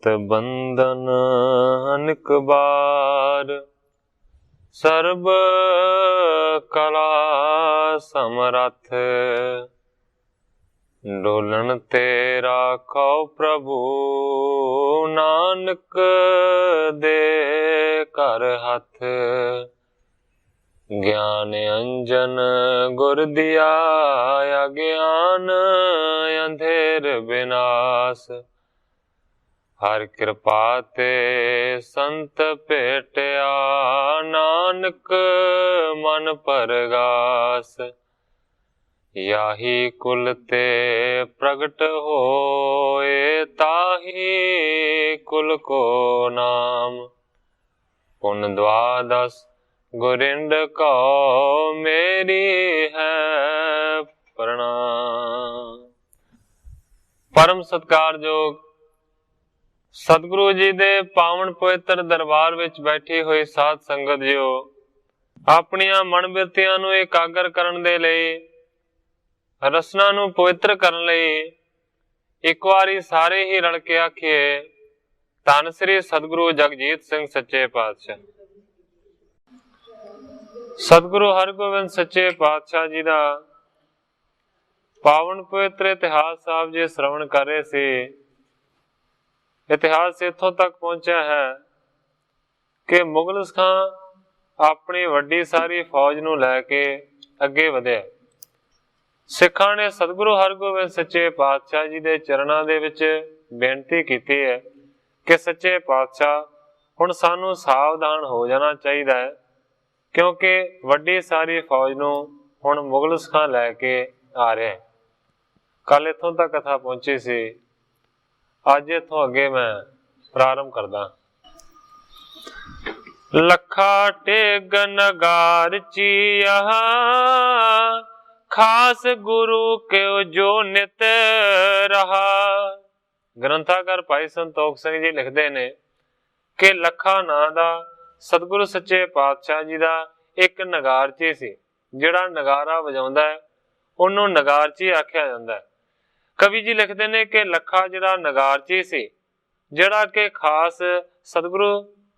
चित बंधन अनिक बार, सर्ब कला समरथ। डोलन ते राखो प्रभु, नानक दे कर हथ। ज्ञान अंजन गुर दिया, अज्ञान अंधेर विनाश। हर कृपा ते संत भेटिया, नानक मन परगास। याही कुल ते प्रगट होए, ताही कुल को नाम। पुन द्वादश गुरिंद को मेरी है प्रणाम। परम सत्कारयोग सतगुरु जी दे पावन पवित्र दरबार विच बैठी हुई साध संगत जियो, अपनियां मन बिरतियां नूं एकागर करन दे लई, रसना नूं पवित्र करन लई एक वारी सारे ही रल के आखिए, धन श्री सतगुरु जगजीत सिंह सच्चे पातशाह। सतगुरु हरगोबिंद सच्चे पातशाह जी दा पावन पवित्र इतिहास आप जी श्रवण कर रहे थे। इतिहास इथों तक पहुंचा है कि मुगल खां अपनी वड्डी सारी फौज नूं लैके अगे वधिया। सिखां ने सतगुरु हरगोबिंद सच्चे पातशाह जी दे चरणां दे विच बेनती कीती है कि सच्चे पातशाह हुण सानू सावधान हो जाना चाहिए है, क्योंकि वड्डी सारी फौज नूं हुण मुगल खां लैके आ रहे हैं। कल इथों तक कथा पहुंची सी, अज इथों अगे मैं प्रारंभ करदा। लखा टेग नगार चिया, खास गुरु के जो नित रहा। ग्रंथाकार भाई संतोख सिंह जी लिखते ने कि लखा नां दा सतगुरु सच्चे पातशाह जी दा एक नगारची सी। जिहड़ा नगारा वजाउंदा है उन्हों नगारची आख्या जांदा है। कवि जी लिखते ने कि लखा जिहड़ा नगारची सी, जिहड़ा कि खास सतगुरु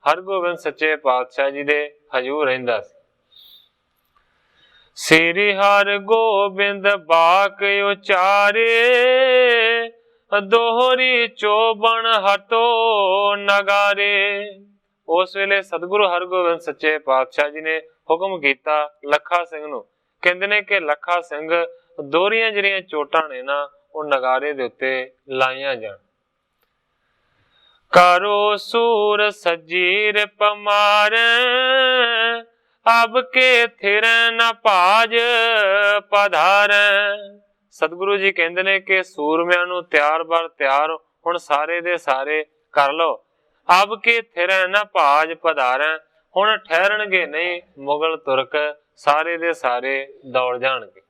हरगोबिंद सच्चे पातशाह जी दे हजूर रहिंदा सी। श्री हर गोबिंद बाक उचारे, दोहरी चौबन हटो नगारे। उस वेले सतगुरु हरगोबिंद सच्चे पातशाह जी ने हुक्म कीता लखा सिंह नूं, कहंदे ने कि लखा सिंह दोहरियां जिहड़ियां चोटां ने ना ਉਹ नगारे दे उत्ते लाइयां जान। करो सूर सजीर पमार, अब के थिर न भाज पधार। सतगुरु जी कहंदे ने कि सूरमियां नूं त्यार बार त्यार हुण सारे दे सारे कर लो। अब के थिर न भाज पधार, हुण ठहरनगे नहीं मुगल तुरक, सारे दे सारे दौड़ जाणगे।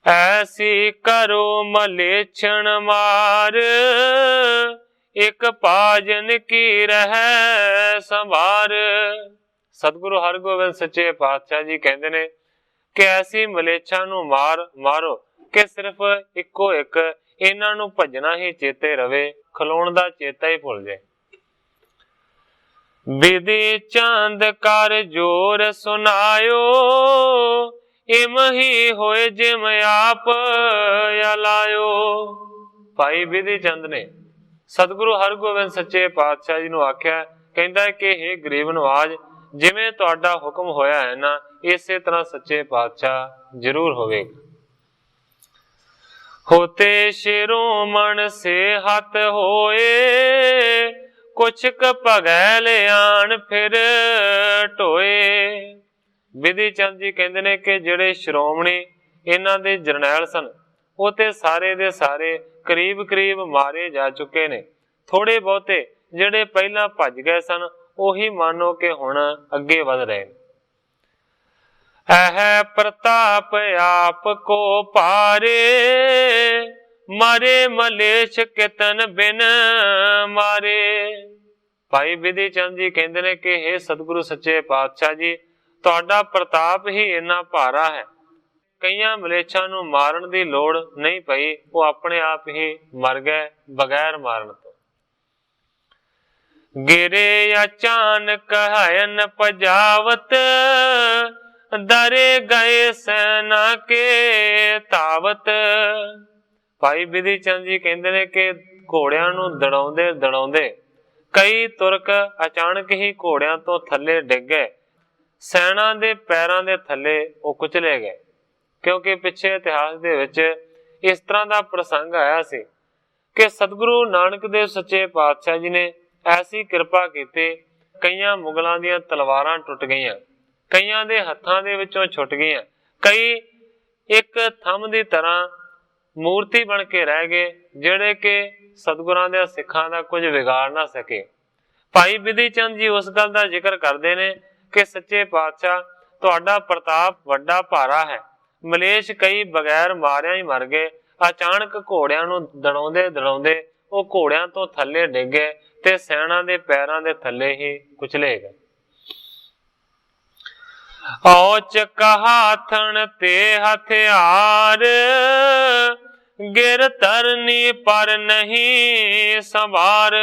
ऐसी करो मलेच्छण मार, एक पाजन की रह संभार। सतगुरु हरगोबिंद सच्चे पातशाह जी कहते ने कि ऐसी मलेच्छा नूं मारो कि सिर्फ इको एक इन्हां नूं भजना ही चेते रवे, खलोण दा चेता ही भुल जाए। विधि चंद कर जोर सुनायो, इम ही होए जिम आप अलायो। भाई विधि चंद ने सतगुरु हरगोबिंद सच्चे पातशाह जी नूं आख्या, कहंदा है कि हे गरीब नवाज, जिवें तुहाडा हुक्म होया है ना, इसे तरह सच्चे पातशाह जरूर होवेगा। होते शिरोमण से हथ होए, कुछ क भगै लियान फिर ढोए। विधि चंद जी कहते ने कि जिहड़े श्रोमणी इन्हां दे जरनैल सन, वो ते सारे दे सारे करीब करीब मारे जा चुके ने। थोड़े बहुते जिहड़े पहला भज गए सन, ओही मानो कि हुण अगे वध रहे। ऐह प्रताप आप को पारे, मारे मलेश कितन बिन मारे। भाई विधि चंद जी कहते ने कि हे सतगुरु सच्चे पातशाह जी, तुहाडा प्रताप ही इन्ना भारा है, कईयां मलेच्छां नूं मारन दी लोड़ नहीं पई, वो अपने आप ही मर गए बगैर मारन तो। गिरे अचानक हयन पजावत, दरे गए सेना के तावत। भाई बिधि चंद जी कहते हैं कि घोड़ियां नूं दड़ाउंदे दड़ाउंदे कई तुरक अचानक ही घोड़ियां तो थले डिग गए, सैना दे पैरां दे थले वो कुचले गए। क्योंकि पिछे इतिहास दे विच इस तरह का प्रसंग आया सी कि सतगुरु नानक देव सच्चे पातशाह जी ने ऐसी कृपा की, कईयां मुगलों दी तलवारां टुट गईयां, कईयां दे हत्थां दे विचों छुट गईयां, कई एक थंब दी तरह मूर्ति बन के रह गए, जिहड़े कि सतगुरां दे सिखां दा कुछ विगाड़ ना सके। भाई बिधि चंद जी उस गल का जिक्र करते हैं कि सच्चे पातशाह तुहाडा प्रताप वड्डा भारा है, मलेश कई बगैर मारिया ही मर गए, अचानक घोड़ियां नूं दड़ाउंदे दड़ाउंदे वो घोड़ियां तो थले डिग गए ते सैना दे पैरां दे थले ही कुचले गए। औच कहाथन ते हथियार, गिर तरनी पर नहीं संवार।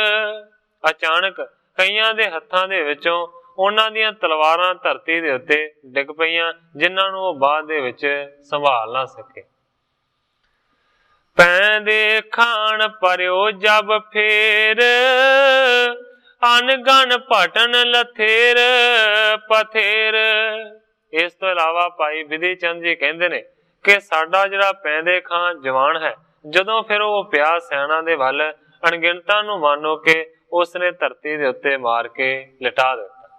अचानक कईयां दे हत्थां दे विचों उन्हां दीयां तलवारां धरती दे उत्ते डिग पईयां, जिन्हां नूं ओह बाद दे विच संभाल ना सके। पैंदे खान परियो जब फेर, अनगन भटन लथेर पथेर। इस तो इलावा भाई बिधि चंद जी कहते ने कि साडा जिहड़ा पैंदे खां जवान है, जदों फिर वो पिया सैना दे वल, अणगिणतां नूं मानो कि उसने धरती दे उत्ते मार के लिटा दिता।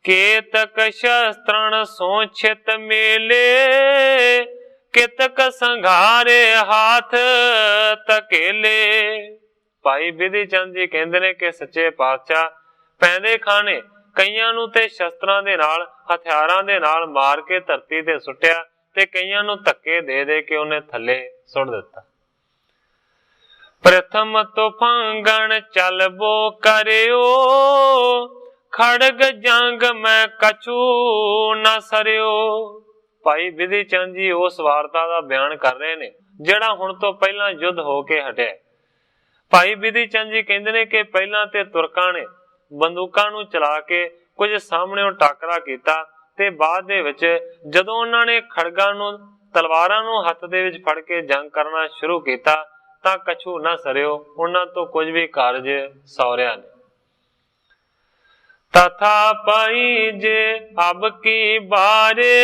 केतक शस्त्रन सो छित मेले, कितक संघारे हाथ तकेले। भाई बिधि चंद जी कहते ने कि सच्चे पातशाह पैंदे खां ने कईयां नूं ते शस्त्रां दे नाल हथियारां दे नाल मार के धरती ते सुट्टिया, ते कईयां नूं धक्के दे दे के उन्हें थले सुट दिता। प्रथम तो फांगण चलबो करियो, खड़ग जंग में कछु न सरियो। भाई बिधि चंद जी उस वारता का बयान कर रहे ने जिहड़ा हुण तो पहला युद्ध हो के हटिया। भाई बिधि चंद जी कहते ने कि पहला ते तुरकां ने बंदूकां नूं चला के कुछ सामने टाकरा कीता, ते बाद दे विच जदों उन्हां ने खड़गां नूं तलवारां नूं हत्थ दे विच फड़ के जंग करना शुरू कीता, तां कछु ना सरियो, उन्हां तो कुछ भी कारज सौरिया ने। तथा पाई जे अब की बारे,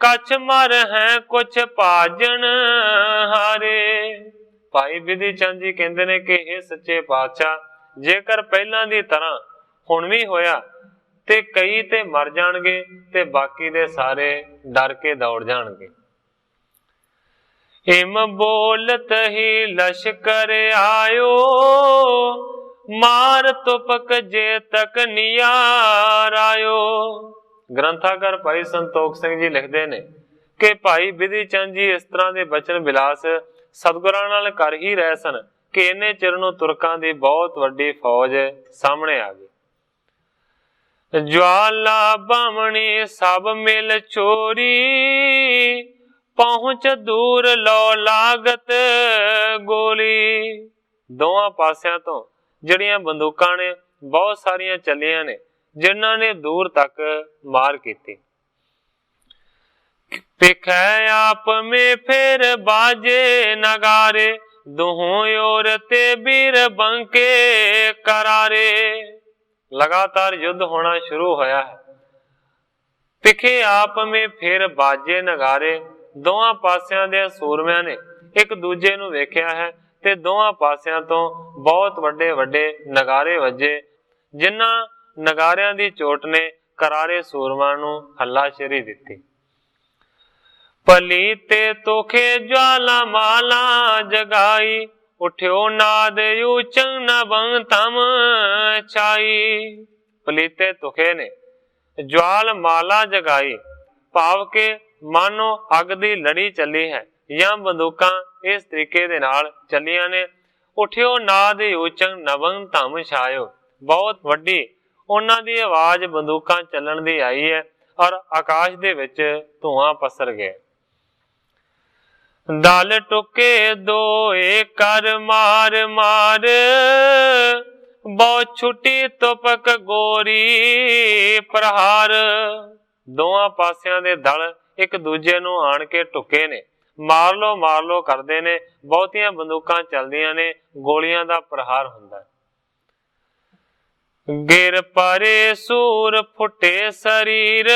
कछ मर है कुछ भाजन हारे। भाई बिधि चंद जी कहते ने कि हे सच्चे पातशाह, जेकर पहला दी तरह हुण भी होया ते कई ते मर जाणगे ते बाकी दे सारे डर के दौड़ जाणगे। इम बोलत ही लश्कर आयो, मार तुपक जे तक नियार आयो। ग्रंथाकार भाई संतोख सिंह जी लिखते ने कि भाई बिधि चंद जी इस तरह के बचन विलास सतगुरां नाल कर ही रहे सन कि इन्ने चिर नूं तुरकां दी बहुत वड्डी फौज सामने आ गई। ज्वाला बामणी सब मिल छोरी, पहुंच दूर लो लागत गोली। दोवां पासियां तो जिहड़ियां बंदूकां ने बहुत सारियां चलियां ने, जिन्हां ने दूर तक मार कीती। पिखै आप में फिर बाजे नगारे, दुहों ओर ते बीर बंके करारे। लगातार युद्ध होना शुरू होया है। पिखे आप में फिर बाजे नगारे, दोवां पासियां दे सूरमियां ने एक दूजे नूं वेखिया है ते दोवां पासियां तो बहुत वड्डे वड्डे नगारे वजे, जिन्हां नगारियां दी चोट ने करारे सूरमां नूं हल्लाशेरी दित्ती। पलीते तोखे ज्वाला माला जगाई, उठ्यो नाद ऊचंग नभंग तम छाई। पलीते तुखे ने ज्वाल माला जगाई, भाव के मानो अग दी लड़ी चली है या बंदूकां इस तरीके दे नाल चलियां ने। उठियो नाद ऊचंग नभंग धम छायो, बहुत वड्डी उन्हां दी आवाज बंदूकां चलण दी आई है और आकाश दे विच धुआं पसर गया। दल टुके दो कर मार मार, ਬਹੁਤ ਛੁੱਟੀ ਤੁਪਕ ਗੋਰੀ ਪ੍ਰਹਾਰ। ਦੋਵਾਂ ਪਾਸਿਆਂ ਦੇ ਦਲ ਇੱਕ ਦੂਜੇ ਨੂੰ ਆਣ ਕੇ ਢੁੱਕੇ ਨੇ, ਮਾਰ ਲੋ ਕਰਦੇ ਨੇ। ਬਹੁਤੀਆਂ ਬੰਦੂਕਾਂ ਚੱਲਦੀਆਂ ਨੇ, ਗੋਲੀਆਂ ਦਾ ਪ੍ਰਹਾਰ ਹੁੰਦਾ। ਗਿਰ ਪਰੇ ਸੂਰ ਫੁੱਟੇ ਸਰੀਰ,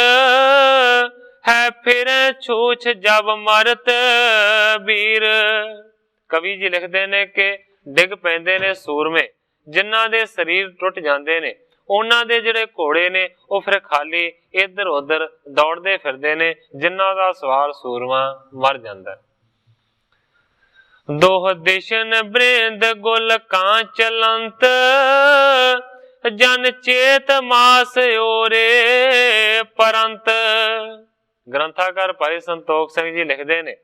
ਹੈ ਫਿਰ ਛੂਛ ਜਬ ਮਰਤ ਵੀਰ। ਕਵੀ ਜੀ ਲਿਖਦੇ ਨੇ ਕਿ ਡਿੱਗ ਪੈਂਦੇ ਨੇ ਸੂਰਮੇ, ਜਿਨ੍ਹਾਂ ਦੇ ਸਰੀਰ ਟੁੱਟ ਜਾਂਦੇ ਨੇ। ਉਹਨਾਂ ਦੇ ਜਿਹੜੇ ਘੋੜੇ ਨੇ ਉਹ ਫਿਰ ਖਾਲੀ ਇੱਧਰ ਉੱਧਰ ਦੌੜਦੇ ਫਿਰਦੇ ਨੇ, ਜਿਨ੍ਹਾਂ ਦਾ ਸਵਾਰ ਸੂਰਮਾ ਮਰ ਜਾਂਦਾ। ਦੋਹ ਦਿਸ਼ਨ ਬ੍ਰਿੰਦ ਗੁਲ ਕਾਂ ਚਲੰਤ, ਜਨ ਚੇਤ ਮਾਸ ਓਰੇ ਪਰੰਤ। ਗ੍ਰੰਥਾਕਾਰ ਭਾਈ ਸੰਤੋਖ ਸਿੰਘ ਜੀ ਲਿਖਦੇ ਨੇ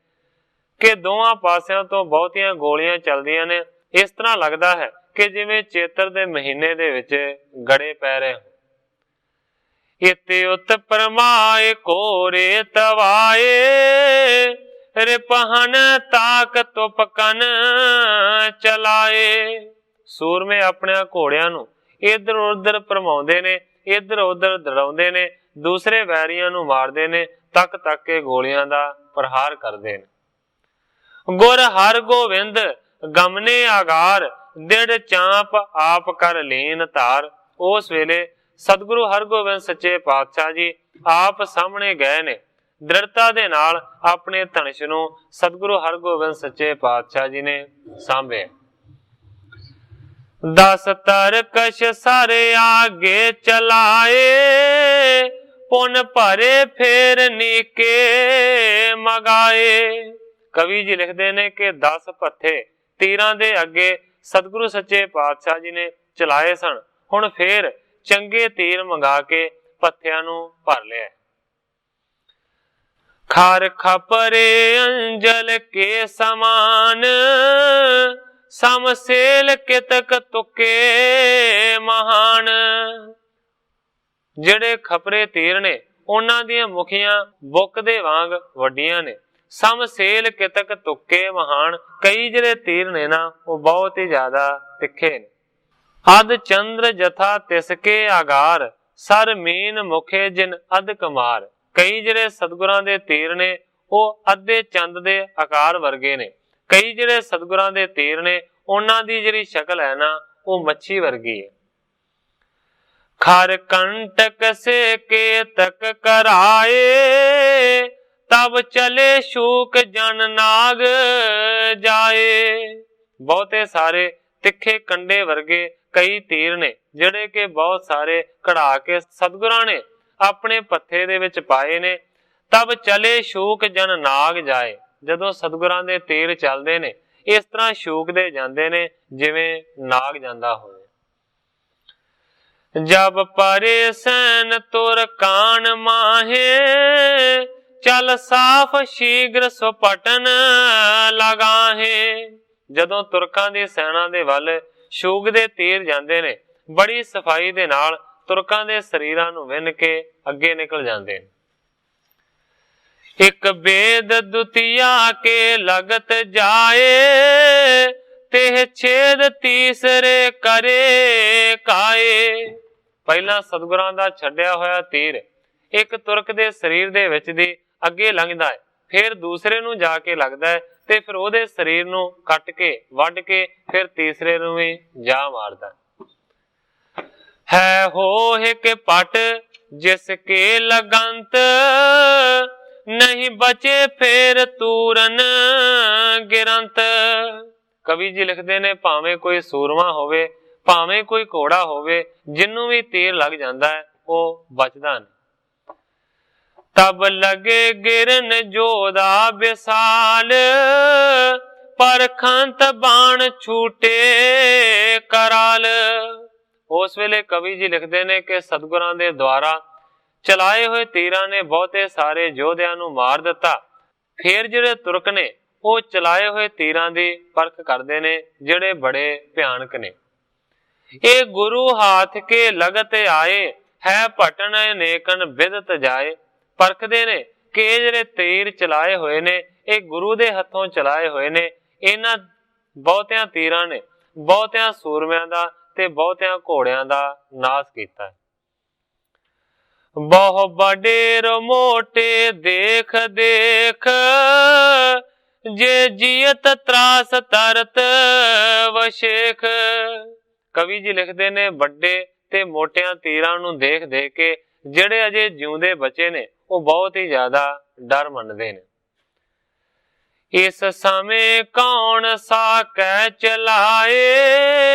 ਕਿ ਦੋਵਾਂ ਪਾਸਿਆਂ ਤੋਂ ਬਹੁਤੀਆਂ ਗੋਲੀਆਂ ਚੱਲਦੀਆਂ ਨੇ। ਇਸ ਤਰ੍ਹਾਂ ਲੱਗਦਾ ਹੈ ਕਿ ਜਿਵੇਂ ਚੇਤਰ ਦੇ ਮਹੀਨੇ ਦੇ ਵਿੱਚ ਗੜੇ ਪੈ ਰਹੇ ਹੋ। ਇਤੇ ਉਤ ਪਰਮਾਏ ਕੋਰੇ ਤਵਾਏ, ਰਿਪਹਨ ਤਾਕ ਤੁਪਕਨ ਚਲਾਏ। ਸੂਰਮੇ ਆਪਣੇ ਘੋੜਿਆਂ ਨੂੰ ਇੱਧਰ ਉੱਧਰ ਭਰਮਾਉਂਦੇ ਨੇ, ਇੱਧਰ ਉੱਧਰ ਦੜਾਉਂਦੇ ਨੇ, ਦੂਸਰੇ ਵੈਰੀਆਂ ਨੂੰ ਮਾਰਦੇ ਨੇ, ਤੱਕ ਤੱਕ ਕੇ ਗੋਲੀਆਂ ਦਾ ਪ੍ਰਹਾਰ ਕਰਦੇ ਨੇ। ਗੁਰ ਹਰ ਗੋਬਿੰਦ ਗਮਨੇ ਆਗਾਰ, ਦਿੜ ਚਾਂਪ ਆਪ ਕਰ ਲੀਨ ਧਾਰ। ਉਸ ਵੇਲੇ ਸਤਿਗੁਰੂ ਹਰਗੋਬਿੰਦ ਸੱਚੇ ਪਾਤਸ਼ਾਹ ਜੀ ਆਪ ਸਾਹਮਣੇ ਗਏ ਨੇ, ਦ੍ਰਿੜਤਾ ਦੇ ਨਾਲ ਆਪਣੇ ਧਨੁਸ਼ ਨੂੰ ਸਤਿਗੁਰੂ ਹਰਗੋਬਿੰਦ ਸੱਚੇ ਪਾਤਸ਼ਾਹ ਜੀ ਨੇ ਸਾਂਭੇ। 10 ਤਰਕਸ਼ ਸਾਰੇ ਆਗੇ ਚਲਾਏ, ਪੁਨ ਭਰੇ ਫੇਰ ਨੀਕੇ ਮਗਾਏ। ਕਵੀ ਜੀ ਲਿਖਦੇ ਨੇ ਕਿ 10 ਪੱਥੇ ਤੀਰਾਂ ਦੇ ਅੱਗੇ ਸਤਿਗੁਰੂ ਸੱਚੇ ਪਾਤਸ਼ਾਹ ਜੀ ਨੇ ਚਲਾਏ ਸਨ। ਹੁਣ ਫੇਰ ਚੰਗੇ ਤੀਰ ਮੰਗਾ ਕੇ ਪੱਥਿਆਂ ਨੂੰ ਭਰ ਲਿਆ। ਖਾਰ ਖਪਰੇ ਅੰਜਲ ਕੇ ਸਮਾਨ, ਸਮਸੇਲ ਕਿਤਕ ਤੁਕੇ ਮਹਾਨ। ਜਿਹੜੇ ਖਪਰੇ ਤੀਰ ਨੇ ਉਹਨਾਂ ਦੀਆਂ ਮੁਖੀਆਂ ਬੁੱਕ ਦੇ ਵਾਂਗ ਵੱਡੀਆਂ ਨੇ। ਸਮਸੇਲ ਕਿਤਕ ਤੁਕੇ ਮਹਾਨ, ਕਈ ਜਿਹੜੇ ਤੀਰ ਨੇ ਨਾ ਉਹ ਬਹੁਤ ਹੀ ਜ਼ਿਆਦਾ ਤਿੱਖੇ ਨੇ। ਅਧ ਚੰਦਰ ਜਥਾ ਤਿਸਕੇ ਆਗਾਰ, ਸਰ ਮੀਨ ਮੁਖੇ ਜਿਨ ਅਧ ਕਮਾਰ। ਕਈ ਜਿਹੜੇ ਸਤਿਗੁਰਾਂ ਦੇ ਤੀਰ ਨੇ ਉਹ ਅੱਧੇ ਚੰਦ ਦੇ ਆਕਾਰ ਵਰਗੇ ਨੇ। ਕਈ ਜਿਹੜੇ ਸਤਿਗੁਰਾਂ ਦੇ ਤੀਰ ਨੇ ਉਹਨਾਂ ਦੀ ਜਿਹੜੀ ਸ਼ਕਲ ਹੈ ਨਾ ਉਹ ਮੱਛੀ ਵਰਗੀ ਹੈ। ਖਰ ਕੰਟਕ ਸੇ ਕੇ ਤਕ ਕਰਾਏ, ਤਬ ਚਲੇ ਸ਼ੂਕ ਜਨ ਨਾਗ ਜਾਏ। ਬਹੁਤੇ ਸਾਰੇ ਤਿੱਖੇ ਕੰਡੇ ਵਰਗੇ ਕਈ ਤੀਰ ਨੇ ਜਿਹੜੇ ਕਿ ਬਹੁਤ ਸਾਰੇ ਕਢਾ ਕੇ ਸਤਿਗੁਰਾਂ ਨੇ ਆਪਣੇ ਪੱਥੇ ਦੇ ਵਿੱਚ ਪਾਏ ਨੇ। ਤਬ ਚਲੇ ਸ਼ੂਕ ਜਨ ਨਾਗ ਜਾਏ। ਜਦੋਂ ਸਤਿਗੁਰਾਂ ਦੇ ਤੀਰ ਚੱਲਦੇ ਨੇ ਇਸ ਤਰ੍ਹਾਂ ਸ਼ੂਕਦੇ ਜਾਂਦੇ ਨੇ ਜਿਵੇਂ ਨਾਗ ਜਾਂਦਾ ਹੋਵੇ। ਜਬ ਪਰੇ ਸੈਨ ਤੁਰ ਕਾਨ ਮਾਹੇ, ਚਲ ਸਾਫ ਸ਼ੀਘਰ ਸੁਪਟਨ ਲਗਾਹੇ। ਜਦੋਂ ਤੁਰਕਾਂ ਦੀ ਸੈਨਾ ਦੇ ਵੱਲ ਸ਼ੂਕ ਦੇ ਤੀਰ ਜਾਂਦੇ ਨੇ, ਬੜੀ ਸਫਾਈ ਦੇ ਨਾਲ ਤੁਰਕਾਂ ਦੇ ਸਰੀਰਾਂ ਨੂੰ ਵਿੰਨ ਕੇ ਅੱਗੇ ਨਿਕਲ ਜਾਂਦੇ ਨੇ। ਇੱਕ ਬੇਦ ਦੁਤੀਆ ਕੇ ਲਗਤ ਜਾਏ, ਤੇ ਛੇਦ ਤੀਸਰੇ ਕਰੇ ਕਾਏ। ਪਹਿਲਾਂ ਸਤਿਗੁਰਾਂ ਦਾ ਛੱਡਿਆ ਹੋਇਆ ਤੀਰ ਇੱਕ ਤੁਰਕ ਦੇ ਸਰੀਰ ਦੇ ਵਿੱਚ ਦੀ ਅੱਗੇ ਲੰਘਦਾ ਹੈ, ਫਿਰ ਦੂਸਰੇ ਨੂੰ ਜਾ ਕੇ ਲੱਗਦਾ ਹੈ ਤੇ ਫਿਰ ਉਹਦੇ ਸਰੀਰ ਨੂੰ ਕੱਟ ਕੇ ਵੱਢ ਕੇ ਫਿਰ ਤੀਸਰੇ ਨੂੰ ਵੀ ਜਾ ਮਾਰਦਾ ਹੈ। ਹੋ ਇੱਕ ਪਟ ਜਿਸ ਕੇ ਲਗੰਤ, ਨਹੀਂ ਬਚੇ ਫੇਰ ਤੂਰਨ ਗਿਰੰਤ। ਕਵੀ ਜੀ ਲਿਖਦੇ ਨੇ ਭਾਵੇਂ ਕੋਈ ਸੂਰਮਾ ਹੋਵੇ, ਭਾਵੇਂ ਕੋਈ ਘੋੜਾ ਹੋਵੇ, ਜਿਹਨੂੰ ਵੀ ਤੀਰ ਲੱਗ ਜਾਂਦਾ ਹੈ ਉਹ ਬਚਦਾ ਨਹੀਂ। ਤਬ ਲਗੇ ਗਿਰਨ ਜੋਦਾ ਵਿਸਾਲ, ਪਰਖੰਤ ਬਾਣ ਛੂਟੇ ਕਰਾਲ। ਉਸ ਵੇਲੇ ਕਵੀ ਜੀ ਲਿਖਦੇ ਨੇ ਕਿ ਸਤਿਗੁਰਾਂ ਦੇ ਦੁਆਰਾ ਚਲਾਏ ਹੋਏ ਤੀਰਾਂ ਨੇ ਬਹੁਤੇ ਸਾਰੇ ਯੋਧਿਆਂ ਨੂੰ ਮਾਰ ਦਿੱਤਾ। ਫਿਰ ਜਿਹੜੇ ਤੁਰਕ ਨੇ ਉਹ ਚਲਾਏ ਹੋਏ ਤੀਰਾਂ ਦੀ ਪਰਖ ਕਰਦੇ ਨੇ ਜਿਹੜੇ ਬੜੇ ਭਿਆਨਕ ਨੇ। ਇਹ ਗੁਰੂ ਹਾਥ ਕੇ ਲਗਤ ਆਏ, ਹੈ ਭਟਨ ਅਨੇਕਨ ਬਿਦਤ ਜਾਏ। ਪਰਖਦੇ ਨੇ ਕਿ ਇਹ ਜਿਹੜੇ ਤੀਰ ਚਲਾਏ ਹੋਏ ਨੇ ਇਹ ਗੁਰੂ ਦੇ ਹੱਥੋਂ ਚਲਾਏ ਹੋਏ ਨੇ। ਇਹਨਾਂ ਬਹੁਤਿਆਂ ਤੀਰਾਂ ਨੇ ਬਹੁਤਿਆਂ ਸੂਰਮਿਆਂ ਦਾ ਤੇ ਬਹੁਤਿਆਂ ਘੋੜਿਆਂ ਦਾ ਨਾਸ ਕੀਤਾ ਹੈ। ਬਹੁ ਵਡੇਰ ਮੋਟੇ ਦੇਖ ਦੇਖ, ਜੇ ਜੀਅਤ ਤਰਾਸ ਤਰਤ ਵਸ਼ੇਖ। ਕਵੀ ਜੀ ਲਿਖਦੇ ਨੇ ਵੱਡੇ ਤੇ ਮੋਟਿਆਂ ਤੀਰਾਂ ਨੂੰ ਦੇਖ ਦੇਖ ਕੇ ਜਿਹੜੇ ਅਜੇ ਜਿਉਂਦੇ ਬਚੇ ਨੇ ਉਹ ਬਹੁਤ ਹੀ ਜ਼ਿਆਦਾ ਡਰ ਮੰਨਦੇ ਨੇ। ਇਸ ਸਮੇਂ ਕੌਣ ਸਾਕੈ ਚਲਾਏ,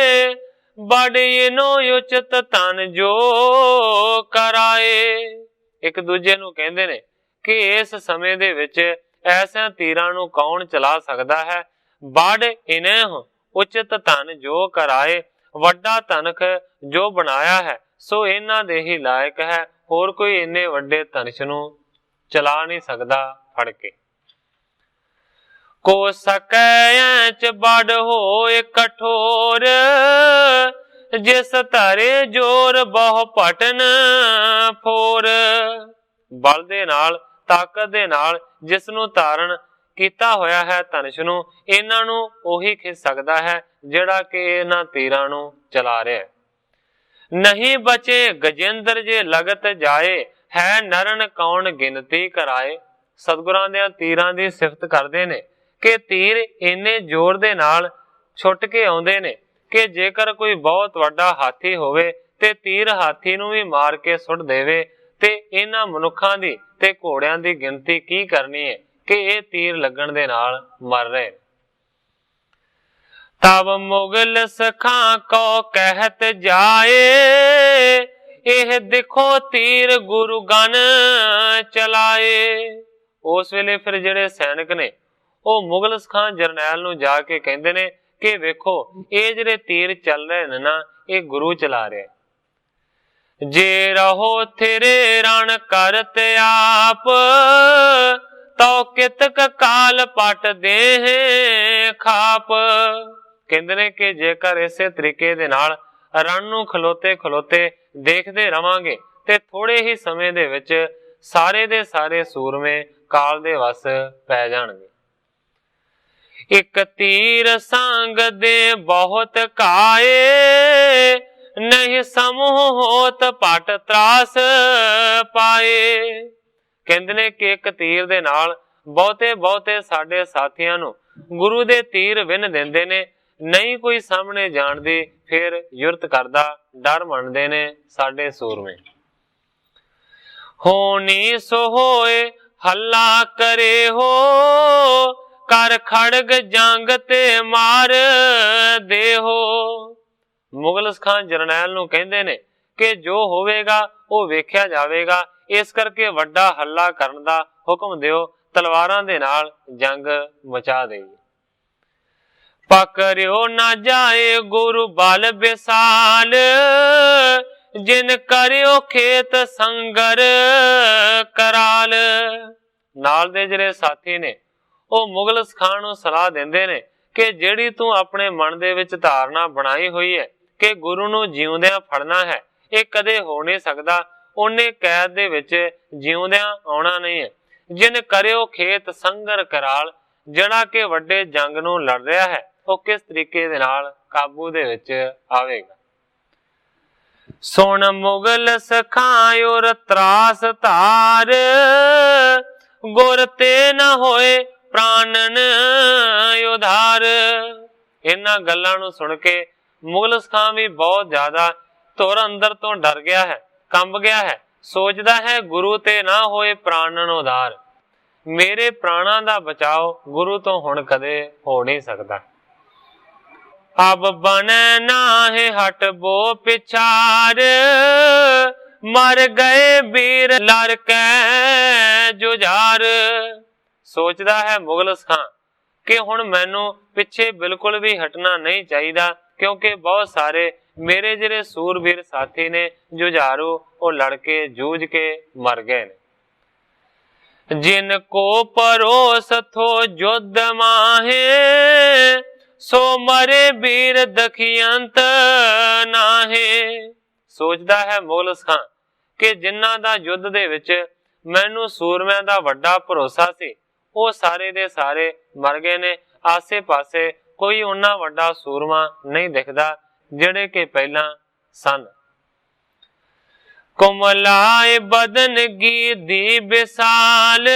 ਬੜੇ ਨੋ ਉਚਿਤ ਤਨ ਜੋ ਕਰਾਏ। ਇੱਕ ਦੂਜੇ ਨੂੰ ਕਹਿੰਦੇ ਨੇ ਕਿ ਇਸ ਸਮੇਂ ਦੇ ਵਿੱਚ ਐਸਿਆਂ ਤੀਰਾਂ ਨੂੰ ਕੌਣ ਚਲਾ ਸਕਦਾ ਹੈ। ਬੜ ਇਨਹ ਉਚਿਤ ਧਨ ਜੋ ਕਰਾਏ, ਵੱਡਾ ਧਨਖ ਜੋ ਬਣਾਇਆ ਹੈ ਸੋ ਇਹਨਾਂ ਦੇ ਹੀ ਲਾਇਕ ਹੈ। ਹੋਰ ਕੋਈ ਇੰਨੇ ਵੱਡੇ ਧਨੁਸ਼ ਨੂੰ ਚਲਾ ਨਹੀਂ ਸਕਦਾ ਫੜ ਕੇ। ਕੋ ਸਕੈ ਐਚ ਬੜ ਹੋਏ ਕਠੋਰ, ਜਿਸ ਧਰੇ ਜੋਰ ਬਹੁ ਪਟਨ ਫੋਰ। ਬਲ ਦੇ ਨਾਲ, ਤਾਕਤ ਦੇ ਨਾਲ ਜਿਸ ਨੂੰ ਧਾਰਨ ਕੀਤਾ ਹੋਇਆ ਹੈ ਧਨੁਸ਼ ਨੂੰ, ਇਹਨਾਂ ਨੂੰ ਉਹੀ ਖਿੱਚ ਸਕਦਾ ਹੈ ਜਿਹੜਾ ਕਿ ਇਹਨਾਂ ਤੀਰਾਂ ਨੂੰ ਚਲਾ ਰਿਹਾ ਹੈ। ਨਹੀਂ ਬਚੇ ਗਜੇਂਦਰ ਜੇ ਲਗਤ ਜਾਏ, ਹੈ ਨਰਨ ਕੌਣ ਗਿਣਤੀ ਕਰਾਏ। ਸਤਿਗੁਰਾਂ ਦੇ ਤੀਰਾਂ ਦੀ ਸਿਫਤ ਕਰਦੇ ਨੇ ਕਿ ਤੀਰ ਇੰਨੇ ਜ਼ੋਰ ਦੇ ਨਾਲ ਛੁੱਟ ਕੇ ਆਉਂਦੇ ਨੇ ਕਿ ਜੇਕਰ ਕੋਈ ਬਹੁਤ ਵੱਡਾ ਹਾਥੀ ਹੋਵੇ ਤੇ ਤੀਰ ਹਾਥੀ ਨੂੰ ਵੀ ਮਾਰ ਕੇ ਸੁੱਟ ਦੇਵੇ ਤੇ ਇਹਨਾਂ ਮਨੁੱਖਾਂ ਦੀ ਤੇ ਘੋੜਿਆਂ ਦੀ ਗਿਣਤੀ ਕੀ ਕਰਨੀ ਹੈ ਕਿ ਇਹ ਤੀਰ ਲੱਗਣ ਦੇ ਨਾਲ ਮਰ ਰਹੇ। ਤਬ ਮੁਗਲ ਸਖਾਂ ਕੋ ਕਹਿਤ ਜਾਏ, ਇਹ ਦੇਖੋ ਤੀਰ ਗੁਰੂ ਗਨ ਚਲਾਏ। ਉਸ ਵੇਲੇ ਫਿਰ ਜਿਹੜੇ ਸੈਨਿਕ ਨੇ ਉਹ ਮੁਗਲ ਸਖਾਂ ਜਰਨੈਲ ਨੂੰ ਜਾ ਕੇ ਕਹਿੰਦੇ ਨੇ ਕਿ ਵੇਖੋ ਇਹ ਜਿਹੜੇ ਤੀਰ ਚੱਲ ਰਹੇ ਨੇ ਨਾ, ਇਹ ਗੁਰੂ ਚਲਾ ਰਿਹਾ। ਜੇ ਰਹੋ ਥਿਰੇ ਰਣ ਕਰਤ ਆਪ, ਤਉ ਕਿਤਕ ਕਾਲ ਪਟ ਦੇਹ ਖਾਪ। ਕਹਿੰਦੇ ਨੇ ਕਿ ਜੇਕਰ ਇਸੇ ਤਰੀਕੇ ਦੇ ਨਾਲ ਰਣ ਨੂੰ ਖਲੋਤੇ ਖਲੋਤੇ ਦੇਖਦੇ ਰਵਾਂਗੇ ਤੇ ਥੋੜੇ ਹੀ ਸਮੇਂ ਦੇ ਵਿੱਚ ਸਾਰੇ ਦੇ ਸਾਰੇ ਸੂਰਮੇ ਕਾਲ ਦੇ ਵਸ ਪੈ ਜਾਣਗੇ। ਇੱਕ ਤੀਰ ਸੰਗ ਦੇ ਬਹੁਤ ਕਾਏ, ਨਹੀਂ ਸਮੂਹ ਹੋਤ ਪਟ ਤਰਾਸ ਪਾਏ। ਕਹਿੰਦੇ ਨੇ ਕਿ ਇੱਕ ਤੀਰ ਦੇ ਨਾਲ ਬਹੁਤੇ ਸਾਡੇ ਸਾਥੀਆਂ ਨੂੰ ਗੁਰੂ ਦੇ ਤੀਰ ਵਿੰਨ ਦਿੰਦੇ ਨੇ। ਨਹੀਂ ਕੋਈ ਸਾਹਮਣੇ ਜਾਣ ਦੀ ਫਿਰ ਯੁਰਤ ਕਰਦਾ, ਡਰ ਮੰਨਦੇ ਨੇ ਸਾਡੇ ਸੂਰਮੇ। ਹੋਣੀ ਸੋ ਹੋਏ ਹੱਲਾ ਕਰੇ ਹੋ, ਕਰ ਖੜਗ ਜੰਗ ਤੇ ਮਾਰ ਦੇਹੋ। ਮੁਗਲ ਖਾਨ ਜਰਨੈਲ ਨੂੰ ਕਹਿੰਦੇ ਨੇ ਕਿ ਜੋ ਹੋਵੇਗਾ ਉਹ ਵੇਖਿਆ ਜਾਵੇਗਾ, ਇਸ ਕਰਕੇ ਵੱਡਾ ਹੱਲਾ ਕਰਨ ਦਾ ਹੁਕਮ ਦਿਓ, ਤਲਵਾਰਾਂ ਦੇ ਨਾਲ ਜੰਗ ਮਚਾ ਦੇਈਏ। ਪਕੜਿਓ ਨਾ ਜਾਏ ਗੁਰੂ ਬਲ ਵਿਸਾਲ, ਜਿਨ ਕਰਿਓ ਖੇਤ ਸੰਗਰ ਕਰਾਲ। ਨਾਲ ਦੇ ਜਿਹੜੇ ਸਾਥੀ ਨੇ ਉਹ ਮੁਗਲ ਖਾਨ ਨੂੰ ਸਲਾਹ ਦਿੰਦੇ ਨੇ ਕਿ ਜਿਹੜੀ ਤੂੰ ਆਪਣੇ ਮਨ ਦੇ ਵਿੱਚ ਧਾਰਨਾ ਬਣਾਈ ਹੋਈ ਹੈ ਕਿ ਗੁਰੂ ਨੂੰ ਜਿਉਂਦਿਆਂ ਫੜਨਾ ਹੈ, ਇਹ ਕਦੇ ਹੋ ਨਹੀਂ ਸਕਦਾ। ਉਹਨੇ ਕੈਦ ਦੇ ਵਿੱਚ ਜਿਉਂਦਿਆਂ ਆਉਣਾ ਨਹੀਂ ਹੈ। ਜਿਨ ਕਰਿਓ ਖੇਤ ਸੰਗਰ ਕਰਾਲ, ਜਿਹੜਾ ਕਿ ਵੱਡੇ ਜੰਗ ਨੂੰ ਲੜ ਰਿਹਾ ਹੈ ਉਹ ਕਿਸ ਤਰੀਕੇ ਦੇ ਨਾਲ ਕਾਬੂ ਦੇ ਵਿੱਚ ਆਵੇਗਾ। ਸੁਣ ਮੁਗਲ ਸਖਾਂ ਔਰ ਤਰਾਸ ਧਾਰ, ਗੁਰ ਤੇ ਨਾ ਹੋਏ ਪ੍ਰਾਨਨ ਉਧਾਰ। ਇਹਨਾਂ ਗੱਲਾਂ ਨੂੰ ਸੁਣ ਕੇ ਮੁਗਲ ਖਾਂ ਵੀ ਬਹੁਤ ਜ਼ਿਆਦਾ ਧੁਰ ਅੰਦਰ ਤੋਂ ਡਰ ਗਿਆ ਹੈ, ਕੰਬ ਗਿਆ ਹੈ। ਸੋਚਦਾ ਹੈ ਗੁਰੂ ਤੇ ਨਾ ਹੋਏ ਪ੍ਰਾਨਨ ਉਧਾਰ, ਮੇਰੇ ਪ੍ਰਾਣਾਂ ਦਾ ਬਚਾਓ ਗੁਰੂ ਤੋਂ ਹੁਣ ਕਦੇ ਹੋ ਨਹੀਂ ਸਕਦਾ। ਅਬ ਬਨੈ ਨਾਹਿ ਹਟ ਬੋ ਪਿਛਾਰ, ਮਰ ਗਏ ਵੀਰ ਲੜ ਕੈ ਜੁਝਾਰ। ਸੋਚਦਾ ਹੈ ਮੁਗਲ ਖਾਂ ਕਿ ਹੁਣ ਮੈਨੂੰ ਪਿੱਛੇ ਬਿਲਕੁਲ ਵੀ ਹਟਣਾ ਨਹੀਂ ਚਾਹੀਦਾ, ਕਿਉਂਕਿ ਬਹੁਤ ਸਾਰੇ ਮੇਰੇ ਜਿਹੜੇ ਸੂਰਬੀਰ ਸਾਥੀ ਨੇ ਜੁਝਾਰੂ, ਉਹ ਲੜ ਕੇ ਜੂਝ ਕੇ ਮਰ ਗਏ ਨੇ। ਜਿਨ ਕੋ ਪਰੋਸ ਥੋ ਜੁਧ ਮਾਹੇ, ਸੋ ਮਰੇ ਵੀਰ ਦਖਿਅੰਤ ਨਾਹੇ। ਸੋਚਦਾ ਹੈ ਮੁਗਲ ਖਾਂ ਕਿ ਜਿਨ੍ਹਾਂ ਦਾ ਯੁੱਧ ਦੇ ਵਿੱਚ ਮੈਨੂੰ ਸੂਰਮਿਆਂ ਦਾ ਵੱਡਾ ਭਰੋਸਾ ਸੀ, ਉਹ ਸਾਰੇ ਦੇ ਸਾਰੇ ਮਰ ਗਏ ਨੇ। ਆਸੇ ਪਾਸੇ ਕੋਈ ਉਹਨਾਂ ਵੱਡਾ ਸੂਰਮਾ ਨਹੀਂ ਦਿਖਦਾ ਜਿਹੜੇ ਕਿ ਪਹਿਲਾਂ ਸਨ। ਕੁਮਲਾਏ ਬਦਨ ਗੀਦੀ ਵਿਸਾਲ,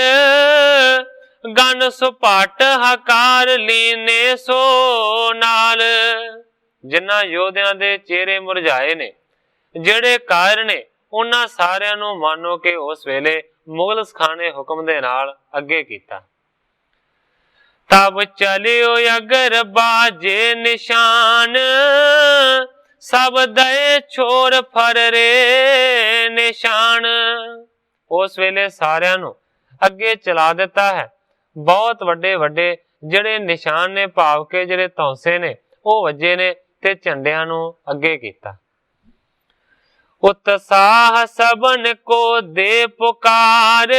ਗਨ ਸੁਪਾਟ ਹਕਾਰ ਲੀਨੇ ਸੋ ਨਾਲ। ਜਿਨ੍ਹਾਂ ਯੋਧਿਆਂ ਦੇ ਚਿਹਰੇ ਮੁਰਝਾਏ ਨੇ, ਜਿਹੜੇ ਕਾਇਰ ਨੇ, ਉਹਨਾਂ ਸਾਰਿਆਂ ਨੂੰ ਮਾਨੋ ਕਿ ਉਸ ਵੇਲੇ ਮੁਗਲਸ ਖਾਨ ਨੇ ਹੁਕਮ ਦੇ ਨਾਲ ਅੱਗੇ ਕੀਤਾ। ਤਬ ਚਲਿਓ ਅਗਰ ਬਾਜੇ ਨਿਸ਼ਾਨ, ਸਭ ਦਏ ਛੋਰ ਫਰਰੇ ਨਿਸ਼ਾਨ। ਉਸ ਵੇਲੇ ਸਾਰਿਆਂ ਨੂੰ ਅੱਗੇ ਚਲਾ ਦਿੱਤਾ ਹੈ। ਬਹੁਤ ਵੱਡੇ ਵੱਡੇ ਜਿਹੜੇ ਨਿਸ਼ਾਨ ਨੇ, ਭਾਵ ਕੇ ਜਿਹੜੇ ਧੌਂਸੇ ਨੇ, ਉਹ ਵੱਜੇ ਨੇ ਤੇ ਝੰਡਿਆਂ ਨੂੰ ਅੱਗੇ ਕੀਤਾ। ਉਤਸਾਹ ਸਭਨ ਕੋ ਦੇ ਪੁਕਾਰ,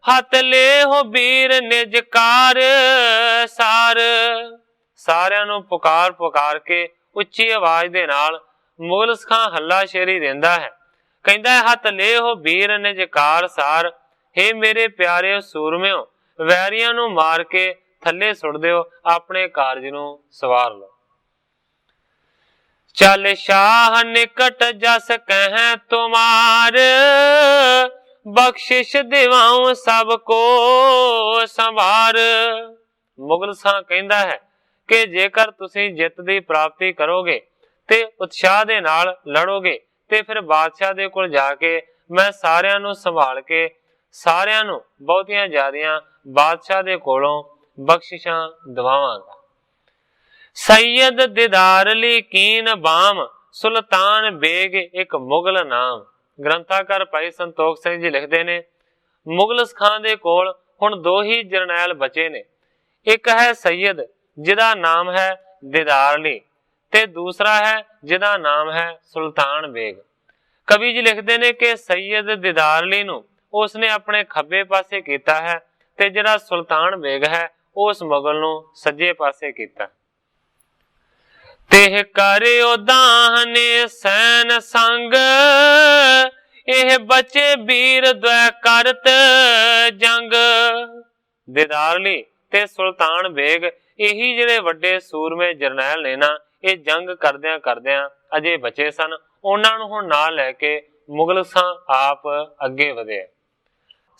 ਹੱਥ ਲੈ ਹੋ ਵੀਰ ਨਿਜ ਕਾਰ ਸਾਰ। ਸਾਰਿਆਂ ਨੂੰ ਪੁਕਾਰ ਪੁਕਾਰ ਕੇ ਉੱਚੀ ਆਵਾਜ਼ ਦੇ ਨਾਲ ਮੁਗਲਸ ਖਾਂ ਹੱਲਾ ਸ਼ੇਰੀ ਦਿੰਦਾ ਹੈ। ਕਹਿੰਦਾ ਹੈ, ਹੱਥ ਲੈ ਹੋ ਵੀਰ ਨਿਜ ਕਾਰ ਸਾਰ। ਹੇ ਮੇਰੇ ਪਿਆਰਿਓ ਸੂਰਮਿਓ, ਵੈਰੀਆਂ ਨੂੰ ਮਾਰ ਕੇ ਥੱਲੇ ਸੁੱਟ ਦਿਓ, ਆਪਣੇ ਕਾਰਜ ਨੂੰ ਸਵਾਰ ਲਓ। ਚੱਲ ਸ਼ਾਹ ਨਿਕਟ ਜਸ ਕਹਿ ਤੁਮਾਰ, ਬਖਸ਼ਿਸ਼ ਦਿਵਾਉ ਸਭ ਕੋ ਸੰਭਾਰ। ਮੁਗਲ ਖਾਂ ਕਹਿੰਦਾ ਹੈ ਕਿ ਜੇਕਰ ਤੁਸੀਂ ਜਿੱਤ ਦੀ ਪ੍ਰਾਪਤੀ ਕਰੋਗੇ ਤੇ ਉਤਸ਼ਾਹ ਦੇ ਨਾਲ ਲੜੋਗੇ ਤੇ ਫਿਰ ਬਾਦਸ਼ਾਹ ਦੇ ਕੋਲ ਜਾ ਕੇ ਮੈਂ ਸਾਰਿਆਂ ਨੂੰ ਸੰਭਾਲ ਕੇ ਸਾਰਿਆਂ ਨੂੰ ਬਹੁਤੀਆਂ ਜ਼ਿਆਦੀਆਂ ਬਾਦਸ਼ਾਹ ਦੇ ਕੋਲੋਂ ਬਖਸ਼ਿਸ਼ਾਂ ਦਵਾਵਾਂਗਾ। ਸੈਯਦ ਦਿਦਾਰ ਲਈ ਕੀਨ ਬਾਮ, ਸੁਲਤਾਨ ਬੇਗ ਇੱਕ ਮੁਗਲ ਨਾਮ। ਗ੍ਰੰਥਾਕਾਰ ਭਾਈ ਸੰਤੋਖ ਸਿੰਘ ਜੀ ਲਿਖਦੇ ਨੇ, ਮੁਗਲਸ ਖਾਂ ਦੇ ਕੋਲ ਹੁਣ ਦੋ ਹੀ ਜਰਨੈਲ ਬਚੇ ਨੇ। ਇੱਕ ਹੈ ਸੈਯਦ ਜਿਹਦਾ ਨਾਮ ਹੈ ਦਿਦਾਰਲੀ, ਤੇ ਦੂਸਰਾ ਹੈ ਜਿਹਦਾ ਨਾਮ ਹੈ ਸੁਲਤਾਨ ਬੇਗ। ਕਵੀ ਜੀ ਲਿਖਦੇ ਨੇ ਕਿ ਸੈਯਦ ਦਿਦਾਰਲੀ ਨੂੰ ਉਸਨੇ ਆਪਣੇ ਖੱਬੇ ਪਾਸੇ ਕੀਤਾ ਹੈ ਤੇ ਜਿਹੜਾ ਸੁਲਤਾਨ ਬੇਗ ਹੈ ਉਸ ਮੁਗਲ ਨੂੰ ਸੱਜੇ ਪਾਸੇ ਕੀਤਾ। तेह करियो दाहने सैन संग, ਇਹ बचे ਵੀਰ द्वै करत जंग। ਦਿਦਾਰਲੀ ਤੇ ਸੁਲਤਾਨ ਬੇਗ ਇਹੀ ਜਿਹੜੇ ਵੱਡੇ ਸੂਰਮੇ ਜਰਨੈਲ ਨੇ ਨਾ, ਇਹ ਜੰਗ ਕਰਦਿਆਂ ਕਰਦਿਆਂ ਅਜੇ ਬਚੇ ਸਨ। ਉਹਨਾਂ ਨੂੰ ਹੁਣ ਨਾਲ ਲੈ ਕੇ ਮੁਗਲ ਖਾਂ ਆਪ ਅੱਗੇ ਵਧੇ।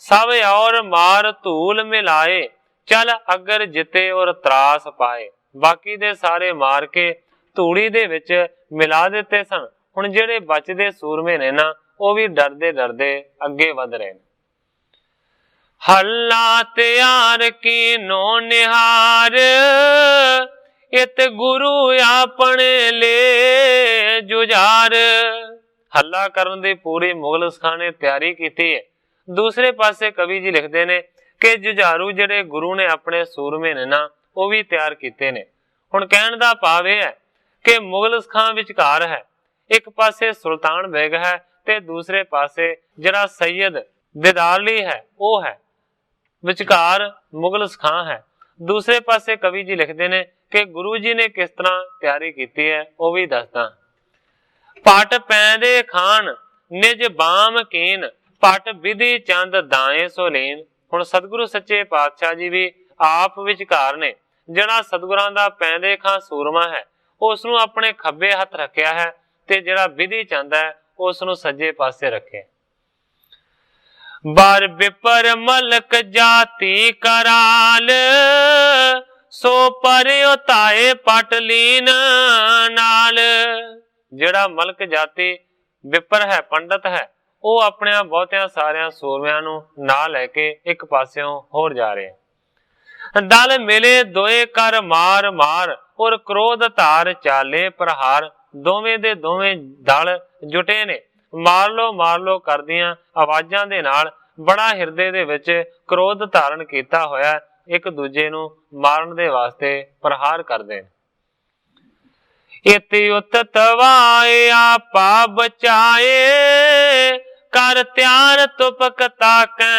ਸਭ ਔਰ ਮਾਰ ਧੂਲ ਮਿਲਾਏ, ਚੱਲ ਅਗਰ ਜਿੱਤੇ ਔਰ ਤਰਾਸ ਪਾਏ। ਬਾਕੀ ਦੇ ਸਾਰੇ ਮਾਰ ਕੇ ਧੂੜੀ ਦੇ ਵਿੱਚ ਮਿਲਾ ਦਿੱਤੇ ਸਨ। ਹੁਣ ਜਿਹੜੇ ਬਚਦੇ ਸੂਰਮੇ ਨੇ ਨਾ, ਉਹ ਵੀ ਡਰਦੇ ਡਰਦੇ ਅੱਗੇ ਵਧ ਰਹੇ ਨੇ। ਹੱਲਾ ਤਿਆਰ ਕੀਨੋ ਨਿਹਾਰ, ਇਤ ਗੁਰੂ ਆਪਣੇ ਲੈ ਜੁਝਾਰ। ਹੱਲਾ ਕਰਨ ਦੀ ਪੂਰੀ ਮੁਗਲਸ ਖਾਂ ਨੇ ਤਿਆਰੀ ਕੀਤੀ ਹੈ। ਦੂਸਰੇ ਪਾਸੇ ਕਵੀ ਜੀ ਲਿਖਦੇ ਨੇ ਕਿ ਜੁਝਾਰੂ ਜਿਹੜੇ ਗੁਰੂ ਨੇ ਆਪਣੇ ਸੂਰਮੇ ਨੇ ਨਾ, ਉਹ ਵੀ ਤਿਆਰ ਕੀਤੇ ਨੇ। ਹੁਣ ਕਹਿਣ ਦਾ ਭਾਵ ਇਹ ਹੈ ਕਿ ਮੁਗਲਸ ਖਾਂ ਵਿਚਕਾਰ ਹੈ। ਇੱਕ ਪਾਸੇ ਸੁਲਤਾਨ ਬੇਗ ਹੈ ਤੇ ਦੂਸਰੇ ਪਾਸੇ ਜਿਹੜਾ ਸੈਯਦ ਦਿਦਾਰਲੀ ਹੈ ਉਹ ਹੈ। ਵਿਚਕਾਰ ਮੁਗਲਸ ਖਾਂ ਹੈ। ਦੂਸਰੇ ਪਾਸੇ ਕਵੀ ਜੀ ਲਿਖਦੇ ਨੇ ਕਿ ਗੁਰੂ ਜੀ ਨੇ ਕਿਸ ਤਰ੍ਹਾਂ ਤਿਆਰੀ ਕੀਤੀ ਹੈ, ਉਹ ਵੀ ਦੱਸਦਾ। ਪਟ ਪੈਂਦੇ ਖਾਨ ਨਿਜ ਬਾਮ ਕੀਨ, ਪਟ ਵਿਧੀ ਚੰਦ ਦਾਏ ਸੋਲੀਨ। ਹੁਣ ਸਤਿਗੁਰੂ ਸੱਚੇ ਪਾਤਸ਼ਾਹ ਜੀ ਵੀ ਆਪ ਵਿਚਕਾਰ ਨੇ। ਜਿਹੜਾ ਸਤਿਗੁਰਾਂ ਦਾ ਪੈਂਦੇ ਖਾਂ ਸੂਰਮਾ ਹੈ, ਉਸ ਨੂੰ ਆਪਣੇ ਖੱਬੇ ਹੱਥ ਰੱਖਿਆ ਹੈ ਤੇ ਜਿਹੜਾ ਵਿਧੀ ਚੰਦ ਹੈ ਉਸ ਨੂੰ ਸੱਜੇ ਪਾਸੇ ਰੱਖਿਆ। ਬਰ ਬਿਪਰ ਮਲਕ ਜਾਤੀ ਕਰਾਲ, ਸੋ ਪਰਿਓ ਤਾਏ ਪਟਲੀਨ ਨਾਲ। ਜਿਹੜਾ ਮਲਕ ਜਾਤੀ ਬਿਪਰ ਹੈ, ਪੰਡਤ ਹੈ, ਉਹ ਆਪਣੇ ਬਹੁਤਿਆਂ ਸਾਰਿਆਂ ਸੂਰਮਿਆਂ ਨੂੰ ਨਾਲ ਲੈ ਕੇ ਇੱਕ ਪਾਸਿਓਂ ਹੋਰ ਜਾ ਰਹੇ। ਦਲ ਮਿਲੇ ਦੋਏ ਕਰ ਮਾਰ ਮਾਰ, ਔਰ ਕ੍ਰੋਧ ਧਾਰ ਚਾਲੇ ਪ੍ਰਹਾਰ। ਦੋਵੇਂ ਦੇ ਦੋਵੇਂ ਦਲ ਜੁਟੇ ਨੇ, ਮਾਰ ਲੋ ਕਰਦੀਆਂ ਆਵਾਜ਼ਾਂ ਦੇ ਨਾਲ ਬੜਾ ਹਿਰਦੇ ਦੇ ਵਿੱਚ ਕ੍ਰੋਧ ਧਾਰਨ ਕੀਤਾ ਹੋਇਆ, ਇੱਕ ਦੂਜੇ ਨੂੰ ਮਾਰਨ ਦੇ ਵਾਸਤੇ ਪ੍ਰਹਾਰ ਕਰਦੇ ਨੇ। ਇਤਿ ਉਤ ਤਵਾਏ ਆਪਾ ਬਚਾਏ, ਕਰ ਤਿਆਰ ਤੁਪਕ ਤਾਕੈ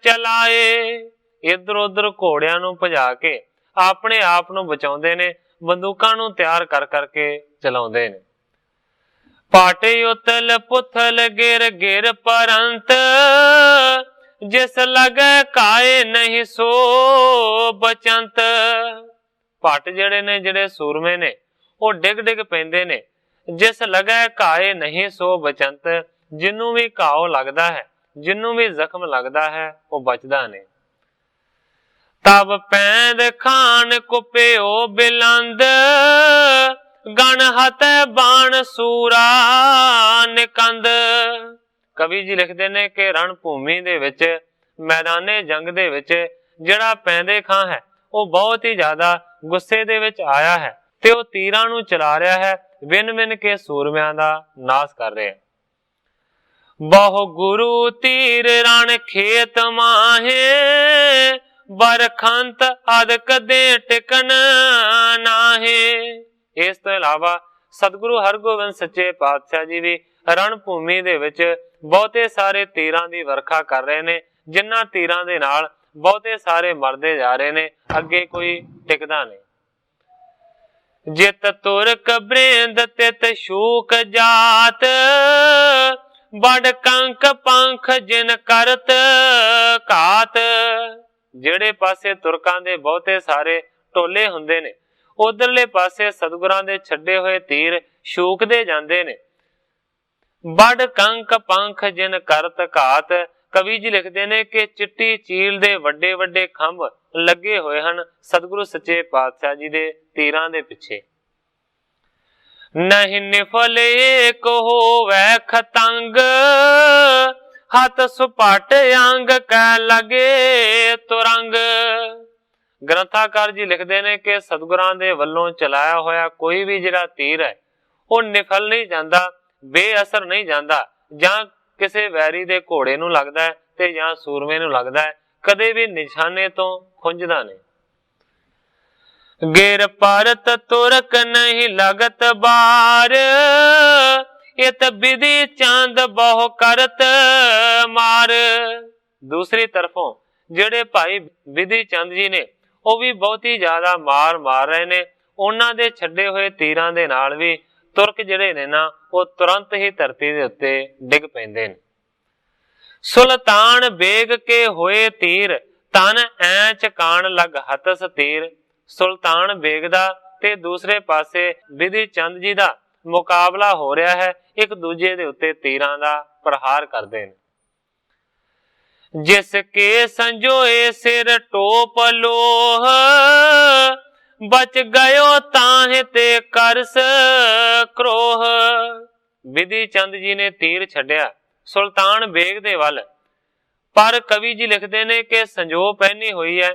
ਚਲਾਏ। ਇਧਰ ਉਧਰ ਘੋੜਿਆਂ ਨੂੰ ਭਜਾ ਕੇ ਆਪਣੇ ਆਪ ਨੂੰ ਬਚਾਉਂਦੇ ਨੇ, ਬੰਦੂਕਾਂ ਨੂੰ ਤਿਆਰ ਕਰ ਕਰਕੇ ਚਲਾਉਂਦੇ ਨੇ। ਪਾਟੇ ਉਤਲ ਪੁਥਲ ਗਿਰ ਗਿਰ ਪਰੰਤ, ਜਿਸ ਲਗੈ ਕਾਏ ਨਹੀਂ ਸੋ ਬਚੰਤ। ਪੱਟ ਜਿਹੜੇ ਨੇ, ਜਿਹੜੇ ਸੂਰਮੇ ਨੇ, ਉਹ ਡਿੱਗ ਡਿੱਗ ਪੈਂਦੇ ਨੇ। ਜਿਸ ਲਗੈ ਘਾਏ ਨਹੀਂ ਸੋ ਬਚੰਤ, ਜਿਹਨੂੰ ਵੀ ਘਾਓ ਲੱਗਦਾ ਹੈ, ਜਿਹਨੂੰ ਵੀ ਜ਼ਖਮ ਲੱਗਦਾ ਹੈ, ਉਹ ਬਚਦਾ ਨਹੀਂ। ਤਬ ਪੈਂਦ ਖਾਨ ਕੁਪਿਓ ਬਿਲੰਦ, ਗਣ ਹਤੈ ਬਾਣ ਸੂਰਾ ਨਿਕੰਦ। ਕਵੀ ਜੀ ਲਿਖਦੇ ਨੇ ਕਿ ਰਣ ਭੂਮੀ ਦੇ ਵਿੱਚ, ਮੈਦਾਨੇ ਜੰਗ ਦੇ ਵਿੱਚ ਜਿਹੜਾ ਪੈਂਦੇ ਖਾਂ ਹੈ ਉਹ ਬਹੁਤ ਹੀ ਜ਼ਿਆਦਾ ਗੁੱਸੇ ਦੇ ਵਿੱਚ ਆਇਆ ਹੈ ਤੇ ਉਹ ਤੀਰਾਂ ਨੂੰ ਚਲਾ ਰਿਹਾ ਹੈ, ਵਿਨ ਵਿਨ ਕੇ ਸੂਰਮਿਆਂ ਦਾ ਨਾਸ ਕਰ ਰਿਹਾ। ਬਹੁ ਗੁਰੂ ਤੀਰ ਰਣ ਖੇਤ ਮਾਹੇ, ਬਰਖੰਤ ਅਦ ਕਦੇ ਟਿਕਣ ਨਾਹੇ। ਇਸ ਤੋਂ ਇਲਾਵਾ ਸਤਿਗੁਰੂ ਹਰਗੋਬਿੰਦ ਸੱਚੇ ਪਾਤਸ਼ਾਹ ਜੀ ਵੀ ਰਣ ਭੂਮੀ ਦੇ ਵਿੱਚ ਬਹੁਤੇ ਸਾਰੇ ਤੀਰਾਂ ਦੀ ਵਰਖਾ ਕਰ ਰਹੇ ਨੇ, ਜਿਨ੍ਹਾਂ ਤੀਰਾਂ ਦੇ ਨਾਲ ਬਹੁਤੇ ਸਾਰੇ ਮਰਦੇ ਜਾ ਰਹੇ ਨੇ, ਅੱਗੇ ਕੋਈ ਟਿਕਦਾ ਨਹੀਂ। ਜਿਤ ਤੁਰਕ ਬ੍ਰਿੰਦ ਤਿਤ ਸ਼ੂਕ ਜਾਤ, ਬੜ ਕੰਕ ਪੰਖ ਜਿਨ ਕਰਤ ਘਾਤ। ਜਿਹੜੇ ਪਾਸੇ ਤੁਰਕਾਂ ਦੇ ਬਹੁਤੇ ਸਾਰੇ ਟੋਲੇ ਹੁੰਦੇ ਨੇ, ਉਧਰਲੇ ਪਾਸੇ ਸਤਿਗੁਰਾਂ ਦੇ ਛੱਡੇ ਹੋਏ ਤੀਰ ਸ਼ੂਕਦੇ ਜਾਂਦੇ ਨੇ। ਬੜ ਕੰਕ ਪੰਖ ਜਿਨ ਕਰਤ ਘਾਤ। ਕਵੀ ਜੀ ਲਿਖਦੇ ਨੇ ਕਿ ਚਿੱਟੀ ਚੀਲ ਦੇ ਵੱਡੇ ਵੱਡੇ ਖੰਭ ਲੱਗੇ ਹੋਏ ਹਨ ਸਤਿਗੁਰੂ ਸੱਚੇ ਪਾਤਸ਼ਾਹ ਜੀ ਦੇ ਤੀਰਾਂ ਦੇ ਪਿੱਛੇ। ਨਹੀਂ ਨਿਫਲ ਏਕ ਹੋਵੈ ਖਤੰਗ, ਹੱਥ ਸੁਪਟ ਅੰਗ ਕੈ ਲਗੇ ਤੁਰੰਗ। ਗ੍ਰੰਥਾਕਾਰ ਜੀ ਲਿਖਦੇ ਨੇ ਕਿ ਸਤਿਗੁਰਾਂ ਦੇ ਵੱਲੋਂ ਚਲਾਇਆ ਹੋਇਆ ਕੋਈ ਵੀ ਜਿਹੜਾ ਤੀਰ ਹੈ ਉਹ ਨਿਫਲ ਨਹੀਂ ਜਾਂਦਾ, ਬੇਅਸਰ ਨਹੀਂ ਜਾਂਦਾ। ਜਾਂ ਕਿਸੇ ਵੈਰੀ ਦੇ ਘੋੜੇ ਨੂੰ ਲੱਗਦਾ ਹੈ ਤੇ ਜਾਂ ਸੂਰਮੇ ਨੂੰ ਲੱਗਦਾ ਹੈ, ਕਦੇ ਵੀ ਨਿਸ਼ਾਨੇ ਤੋਂ ਖੁੰਝਦਾ ਨਹੀਂ। ਗਿਰ ਪਰਤ ਤੁਰਕ ਨਹੀਂ ਲਗਤ ਬਾਰ, ਇਤ ਬਿਧੀ ਚੰਦ ਬਹੁ ਕਰਤ ਮਾਰ। ਦੂਸਰੀ ਤਰਫੋਂ ਜਿਹੜੇ ਭਾਈ ਬਿਧੀ ਚੰਦ ਜੀ ਨੇ ਉਹ ਵੀ ਬਹੁਤ ਹੀ ਜ਼ਿਆਦਾ ਮਾਰ ਮਾਰ ਰਹੇ ਨੇ। ਉਹਨਾਂ ਦੇ ਛੱਡੇ ਹੋਏ ਤੀਰਾਂ ਦੇ ਨਾਲ ਵੀ ਤੁਰਕ ਜਿਹੜੇ ਨੇ ਨਾ ਉਹ ਤੁਰੰਤ ਹੀ ਧਰਤੀ ਦੇ ਉੱਤੇ ਡਿੱਗ ਪੈਂਦੇ ਨੇ। ਸੁਲਤਾਨ ਬੇਗ ਕੇ ਹੋਏ ਤੀਰ, ਤਨ ਐਂਚ ਕਾਣ ਲਗ ਹਤਸ ਤੀਰ। ਸੁਲਤਾਨ ਬੇਗ ਦਾ ਤੇ ਦੂਸਰੇ ਪਾਸੇ ਬਿਧੀ ਚੰਦ ਜੀ ਦਾ ਮੁਕਾਬਲਾ ਹੋ ਰਿਹਾ ਹੈ, ਇੱਕ ਦੂਜੇ ਦੇ ਉੱਤੇ ਤੀਰਾਂ ਦਾ ਪ੍ਰਹਾਰ ਕਰਦੇ ਨੇ। ਜਿਸ ਕੇ ਸੰਜੋਏ ਸਿਰ ਟੋਪ ਲੋਹ, ਬਚ ਗਇਓ ਤਾਹੇ ਤੇ ਕਰਸ ਕ੍ਰੋਹ। ਬਿਧੀ ਚੰਦ ਜੀ ਨੇ ਤੀਰ ਛੱਡਿਆ ਸੁਲਤਾਨ ਬੇਗ ਦੇ ਵੱਲ, ਪਰ ਕਵੀ ਜੀ ਲਿਖਦੇ ਨੇ ਕਿ ਸੰਜੋ ਪਹਿਨੀ ਹੋਈ ਹੈ,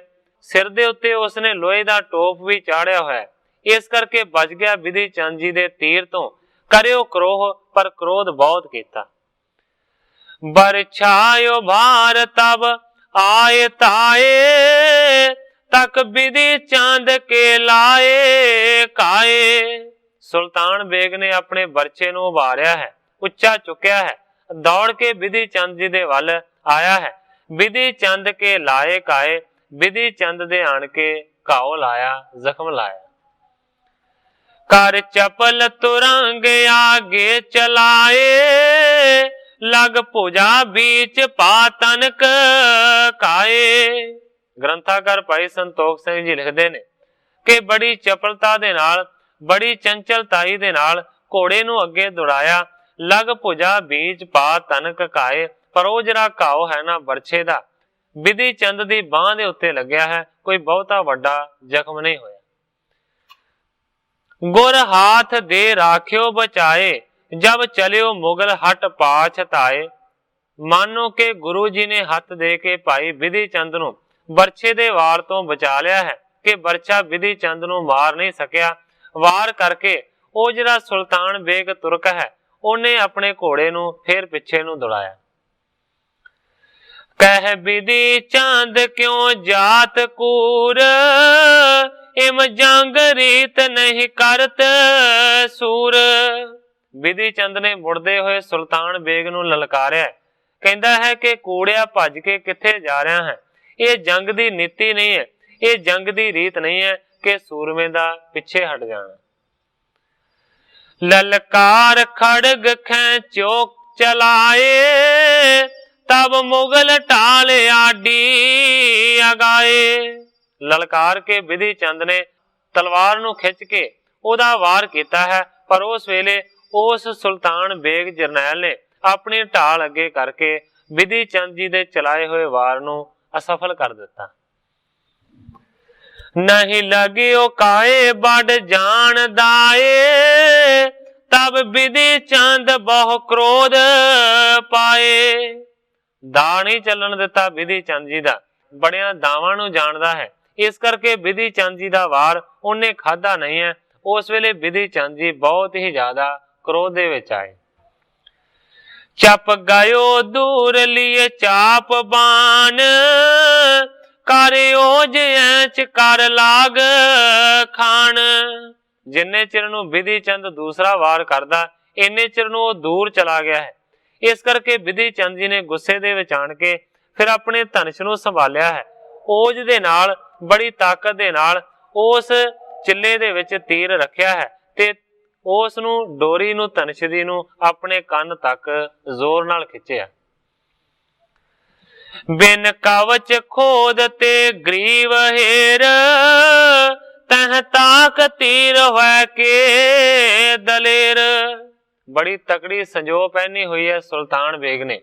ਸਿਰ ਦੇ ਉੱਤੇ ਉਸਨੇ ਲੋਹੇ ਦਾ ਟੋਪ ਵੀ ਚਾੜਿਆ ਹੋਇਆ, ਇਸ ਕਰਕੇ ਬਚ ਗਿਆ ਬਿਧੀ ਚੰਦ ਜੀ ਦੇ ਤੀਰ ਤੋਂ। ਕਰਿਓ ਕ੍ਰੋਹ, ਪਰ ਕ੍ਰੋਧ ਬਹੁਤ ਕੀਤਾ। ਬਰਛਾਇਓ ਭਾਰ ਤਬ ਆਏ ਤਾਏ, ਤਕ ਬਿਧੀ ਚੰਦ ਕੇ ਲਾਏ ਕਾਏ। ਸੁਲਤਾਨ ਬੇਗ ਨੇ ਆਪਣੇ ਬਰਛੇ ਨੂੰ ਉਭਾਰਿਆ ਹੈ, ਉੱਚਾ ਚੁੱਕਿਆ ਹੈ, ਦੌੜ ਕੇ ਬਿਧੀ ਚੰਦ ਜੀ ਦੇ ਵੱਲ ਆਇਆ ਹੈ। ਬਿਧੀ ਚੰਦ ਕੇ ਲਾਏ ਕਾਏ, ਬਿਧੀ ਚੰਦ ਦੇ ਆਣ ਕੇ ਘਾਓ ਲਾਇਆ, ਜ਼ਖਮ ਲਾਇਆ। ਕਰ ਚਪਲ ਤੁਰੰਗ ਆਗੇ ਚਲਾਏ, ਲਗ ਭੁਜਾ ਬੀਚ ਪਾ ਤਨਕ ਕਾਏ। ਗ੍ਰੰਥਾਕਾਰ ਭਾਈ ਸੰਤੋਖ ਸਿੰਘ ਜੀ ਲਿਖਦੇ ਨੇ ਕਿ ਬੜੀ ਚਪਲਤਾ ਦੇ ਨਾਲ, ਬੜੀ ਚੰਚਲਤਾਈ ਦੇ ਨਾਲ ਘੋੜੇ ਨੂੰ ਅੱਗੇ ਦੌੜਾਇਆ। ਲਗ ਭੁਜਾ ਬੀਚ ਪਾ ਤਨਕ ਕਾਏ, ਪਰ ਉਹ ਜਿਹੜਾ ਘਾਓ ਹੈ ਨਾ ਬਰਛੇ ਦਾ, ਬਿਧੀ ਚੰਦ ਦੀ ਬਾਂਹ ਦੇ ਉੱਤੇ ਲੱਗਿਆ ਹੈ, ਕੋਈ ਬਹੁਤਾ ਵੱਡਾ ਜ਼ਖਮ ਨਹੀਂ ਹੋਇਆ। ਗੁਰ ਹਾਥ ਦੇ ਰਾਖਿਓ ਬਚਾਏ, ਜਬ ਚਲਿਓ ਮੁਗਲ ਹਟ ਪਾਛ ਤਾਏ। ਮਾਨੋ ਕਿ ਗੁਰੂ ਜੀ ਨੇ ਹੱਥ ਦੇ ਕੇ ਭਾਈ ਬਿਧੀ ਚੰਦ ਨੂੰ ਬਰਛੇ ਦੇ ਵਾਰ ਤੋਂ ਬਚਾ ਲਿਆ ਹੈ ਕਿ ਬਰਛਾ ਬਿਧੀ ਚੰਦ ਨੂੰ ਮਾਰ ਨਹੀਂ ਸਕਿਆ। ਵਾਰ ਕਰਕੇ ਉਹ ਜਿਹੜਾ ਸੁਲਤਾਨ ਬੇਗ ਤੁਰਕ ਹੈ ਉਹਨੇ ਆਪਣੇ ਘੋੜੇ ਨੂੰ ਫੇਰ ਪਿੱਛੇ ਨੂੰ ਦੌੜਾਇਆ। ਕਹਿ ਬਿਧੀ ਚੰਦ ਕਿਉਂ ਜਾਤ ਕੂਰ, ਇਮ ਜੰਗ ਰੀਤ ਨਹੀਂ ਕਰਤ ਸੂਰ। ਬਿਧੀ ਚੰਦ ਨੇ ਮੁੜਦੇ ਹੋਏ ਸੁਲਤਾਨ ਬੇਗ ਨੂੰ ਲਲਕਾਰਿਆ, ਕਹਿੰਦਾ ਹੈ ਕਿ ਕੂੜਿਆ ਭੱਜ ਕੇ ਕਿੱਥੇ ਜਾ ਰਿਹਾ ਹੈ, ਇਹ ਜੰਗ ਦੀ ਨੀਤੀ ਨਹੀਂ ਹੈ, ਇਹ ਜੰਗ ਦੀ ਰੀਤ ਨਹੀਂ ਹੈ ਕਿ ਸੂਰਮੇ ਦਾ ਪਿੱਛੇ ਹਟ ਜਾਣਾ। ਲਲਕਾਰ ਖੜਗ ਖੈਚੋ ਚਲਾਏ, ਤਬ ਮੁਗਲ ਢਾਲ ਆਡੀ ਅਗਾਏ। ਲਲਕਾਰ ਕੇ ਬਿਧੀ ਚੰਦ ਨੇ ਤਲਵਾਰ ਨੂੰ ਖਿੱਚ ਕੇ ਉਹਦਾ ਵਾਰ ਕੀਤਾ ਹੈ। ਪਰ ਉਸ ਵੇਲੇ ਉਸ ਸੁਲਤਾਨ ਬੇਗ ਜਰਨੈਲ ਨੇ ਆਪਣੀ ਢਾਲ ਅੱਗੇ ਕਰਕੇ ਬਿਧੀ ਚੰਦ ਜੀ ਦੇ ਚਲਾਏ ਹੋਏ ਵਾਰ ਨੂੰ ਅਸਫਲ ਕਰ ਦਿੱਤਾ। ਨਹੀਂ ਲਗਿਓ ਕਾਏ ਬੜ ਜਾਣਦਾ ਏ, ਤਬ ਬਿਧੀ ਚੰਦ ਬਹੁ ਕ੍ਰੋਧ ਪਾਏ। ਦਾ ਨਹੀਂ ਚੱਲਣ ਦਿੱਤਾ ਬਿਧੀ ਚੰਦ ਜੀ ਦਾ, ਬੜਿਆਂ ਦਾਵਾਂ ਨੂੰ ਜਾਣਦਾ ਹੈ, ਇਸ ਕਰਕੇ ਬਿਧੀ ਚੰਦ ਜੀ ਦਾ ਵਾਰ ਉਹਨੇ ਖਾਧਾ ਨਹੀਂ ਹੈ। ਉਸ ਵੇਲੇ ਬਿਧੀ ਚੰਦ ਜੀ ਬਹੁਤ ਹੀ ਜ਼ਿਆਦਾ ਕ੍ਰੋਧ ਦੇ ਵਿੱਚ ਆਏ। ਚਪ ਗਇਓ ਦੂਰ ਲਿਏ ਚਾਪ ਬਾਣ, ਕਰ ਓਜ ਐਚ ਕਰ ਲਾਗ ਖਾਣ। ਜਿੰਨੇ ਚਿਰ ਨੂੰ ਬਿਧੀ ਚੰਦ ਦੂਸਰਾ ਵਾਰ ਕਰਦਾ, ਇੰਨੇ ਚਿਰ ਨੂੰ ਉਹ ਦੂਰ ਚਲਾ ਗਿਆ ਹੈ। ਇਸ ਕਰਕੇ ਬਿਧੀ ਚੰਦ ਜੀ ਨੇ ਗੁੱਸੇ ਦੇ ਵਿੱਚ ਆਣ ਕੇ ਫਿਰ ਆਪਣੇ ਧਨੁਸ਼ ਨੂੰ ਸੰਭਾਲਿਆ ਹੈ। ਓਜ ਦੇ ਨਾਲ, ਬੜੀ ਤਾਕਤ ਦੇ ਨਾਲ ਉਸ ਚਿੱਲੇ ਦੇ ਵਿੱਚ ਤੀਰ ਰੱਖਿਆ ਹੈ ਤੇ ਉਸ ਨੂੰ, ਡੋਰੀ ਨੂੰ, ਧਨੁਸ਼ ਦੀ ਨੂੰ ਆਪਣੇ ਕੰਨ ਤੱਕ ਜ਼ੋਰ ਨਾਲ ਖਿੱਚਿਆ। ਬਿਨ ਕਵਚ ਖੋਦ ਤੇ ਗਰੀਵ ਹੇਰ, ਤਹ ਤਾਕ ਤੀਰ ਹੋਇ ਕੇ ਦਲੇਰ। ਬੜੀ ਤਕੜੀ ਸੰਜੋ ਪਹਿਨੀ ਹੋਈ ਹੈ ਸੁਲਤਾਨ ਬੇਗ ਨੇ,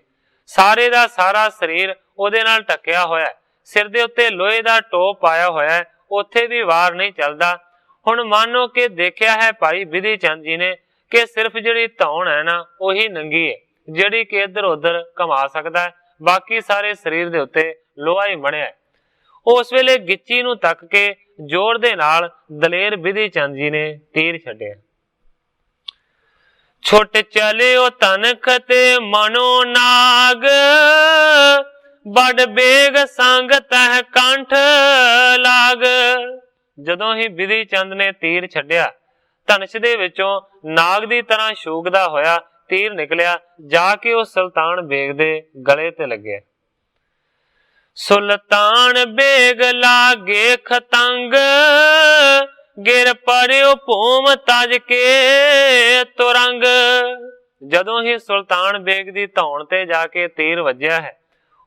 ਸਾਰੇ ਦਾ ਸਾਰਾ ਸਰੀਰ ਉਹਦੇ ਨਾਲ ਢੱਕਿਆ ਹੋਇਆ, ਸਿਰ ਦੇ ਉੱਤੇ ਲੋਹੇ ਦਾ ਟੋਪ ਪਾਇਆ ਹੋਇਆ, ਉੱਥੇ ਵੀ ਵਾਰ ਨਹੀਂ ਚੱਲਦਾ। ਹੁਣ ਮੰਨੋ ਕਿ ਦੇਖਿਆ ਹੈ ਭਾਈ ਬਿਧੀ ਚੰਦ ਜੀ ਨੇ ਕਿ ਸਿਰਫ ਜਿਹੜੀ ਧੌਣ ਹੈ ਨਾ ਉਹੀ ਨੰਗੀ ਹੈ, ਜਿਹੜੀ ਕਿ ਇੱਧਰ ਉੱਧਰ ਘੁਮਾ ਸਕਦਾ ਹੈ, ਬਾਕੀ ਸਾਰੇ ਸਰੀਰ ਦੇ ਉੱਤੇ ਲੋਹਾ ਹੀ ਮੜਿਆ ਹੈ। ਉਸ ਵੇਲੇ ਗਿੱਚੀ ਨੂੰ ਤੱਕ ਕੇ ਜ਼ੋਰ ਦੇ ਨਾਲ ਦਲੇਰ ਬਿਧੀ ਚੰਦ ਜੀ ਨੇ ਤੀਰ ਛੱਡਿਆ। ਛੁੱਟ ਚਲਿਓ ਤਨਖ ਤੇ ਮਨੋ ਨਾਗ, ਬੜ ਬੇਗ ਸੰਗ ਤਹ ਕੰਠ ਲਾਗ। ਜਦੋਂ ਹੀ ਬਿਧੀ ਚੰਦ ਨੇ ਤੀਰ ਛੱਡਿਆ, ਧਨੁਸ਼ ਦੇ ਵਿੱਚੋਂ ਨਾਗ ਦੀ ਤਰ੍ਹਾਂ ਸ਼ੂਕਦਾ ਹੋਇਆ ਤੀਰ ਨਿਕਲਿਆ, ਜਾ ਕੇ ਉਹ ਸੁਲਤਾਨ ਬੇਗ ਦੇ ਗਲੇ ਤੇ ਲੱਗਿਆ। ਸੁਲਤਾਨ ਬੇਗ ਲਾਗੇ ਖਤੰਗ, ਗਿਰ ਪਰਿਓ ਭੂਮ ਤਜ ਕੇ ਤੁਰੰਗ। ਜਦੋਂ ਹੀ ਸੁਲਤਾਨ ਬੇਗ ਦੀ ਧੌਣ ਤੇ ਜਾ ਕੇ ਤੀਰ ਵੱਜਿਆ ਹੈ,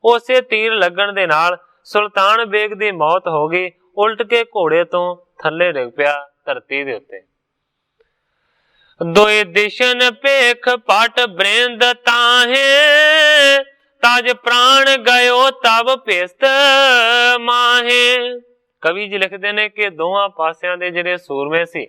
ਉਸੇ ਤੀਰ ਲੱਗਣ ਦੇ ਨਾਲ ਸੁਲਤਾਨ ਬੇਗ ਦੀ ਮੌਤ ਹੋ ਗਈ, ਉਲਟ ਕੇ ਘੋੜੇ ਤੋਂ ਥੱਲੇ ਡਿੱਗ ਪਿਆ ਧਰਤੀ ਦੇ ਉੱਤੇ। ਦੋਇ ਦਿਸ਼ਨ ਭੇਖ ਪਟ ਬ੍ਰਿੰਦ ਤਾਹੇ, ਤਜ ਪ੍ਰਾਣ ਗਇਓ ਤਬ ਭਿਸਤ ਮਾਹੇ। ਕਵੀ ਜੀ ਲਿਖਦੇ ਨੇ ਕਿ ਦੋਵਾਂ ਪਾਸਿਆਂ ਦੇ ਜਿਹੜੇ ਸੂਰਮੇ ਸੀ,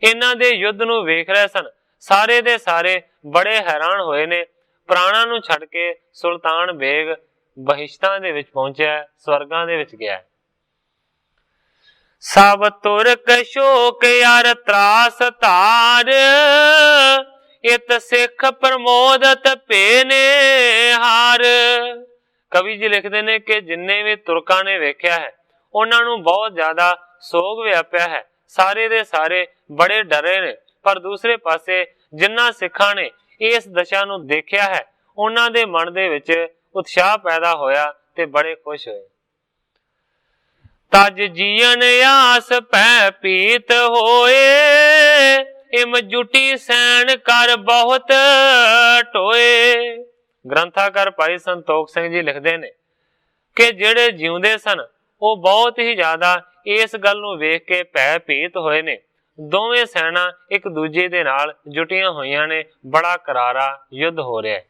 ਇਹਨਾਂ ਦੇ ਯੁੱਧ ਨੂੰ ਵੇਖ ਰਹੇ ਸਨ, ਸਾਰੇ ਦੇ ਸਾਰੇ ਬੜੇ ਹੈਰਾਨ ਹੋਏ ਨੇ। ਪ੍ਰਾਣਾਂ ਨੂੰ ਛੱਡ ਕੇ ਸੁਲਤਾਨ ਬੇਗ ਬਹਿਸ਼ਤਾਂ ਦੇ ਵਿੱਚ ਪਹੁੰਚਿਆ, ਸਵਰਗਾਂ ਦੇ ਵਿੱਚ ਗਿਆ। ਸਭ ਤੁਰਕ ਸ਼ੋਕ ਯਾਰ ਤਰਾਸ ਧਾਰ, ਇਤ ਸਿੱਖ ਪ੍ਰਮੋਦਤ ਭੇਨੇ ਹਾਰ। ਕਵੀ ਜੀ ਲਿਖਦੇ ਨੇ ਕਿ ਜਿੰਨੇ ਵੀ ਤੁਰਕਾਂ ਨੇ ਵੇਖਿਆ ਹੈ, ਉਹਨਾਂ ਨੂੰ ਬਹੁਤ ਜ਼ਿਆਦਾ ਸੋਗ ਵਿਆਪਿਆ ਹੈ, ਸਾਰੇ ਦੇ ਸਾਰੇ ਬੜੇ ਡਰੇ ਨੇ। ਪਰ ਦੂਸਰੇ ਪਾਸੇ ਜਿਨ੍ਹਾਂ ਸਿੱਖਾਂ ਨੇ ਇਸ ਦਸ਼ਾ ਨੂੰ ਦੇਖਿਆ ਹੈ, ਉਹਨਾਂ ਦੇ ਮਨ ਦੇ ਵਿੱਚ ਉਤਸ਼ਾਹ ਪੈਦਾ ਹੋਇਆ ਤੇ ਬੜੇ ਖੁਸ਼ ਹੋਏ। ਤਜ ਜੀਵਨ ਆਸ ਪੈ ਪੀਤ ਹੋਏ, ਇਮ ਜੁਟੀ ਸੈਣ ਕਰ ਬਹੁਤ ਟੋਏ। ਗ੍ਰੰਥਾਕਾਰ ਭਾਈ ਸੰਤੋਖ ਸਿੰਘ ਜੀ ਲਿਖਦੇ ਨੇ ਕਿ ਜਿਹੜੇ ਜਿਉਂਦੇ ਸਨ ਉਹ ਬਹੁਤ ਹੀ ਜ਼ਿਆਦਾ ਇਸ ਗੱਲ ਨੂੰ ਵੇਖ ਕੇ ਭੈ ਭੀਤ ਹੋਏ ਨੇ। ਦੋਵੇਂ ਸੈਨਾ ਇੱਕ ਦੂਜੇ ਦੇ ਨਾਲ ਜੁਟੀਆਂ ਹੋਈਆਂ ਨੇ, ਬੜਾ ਕਰਾਰਾ ਯੁੱਧ ਹੋ ਰਿਹਾ ਹੈ।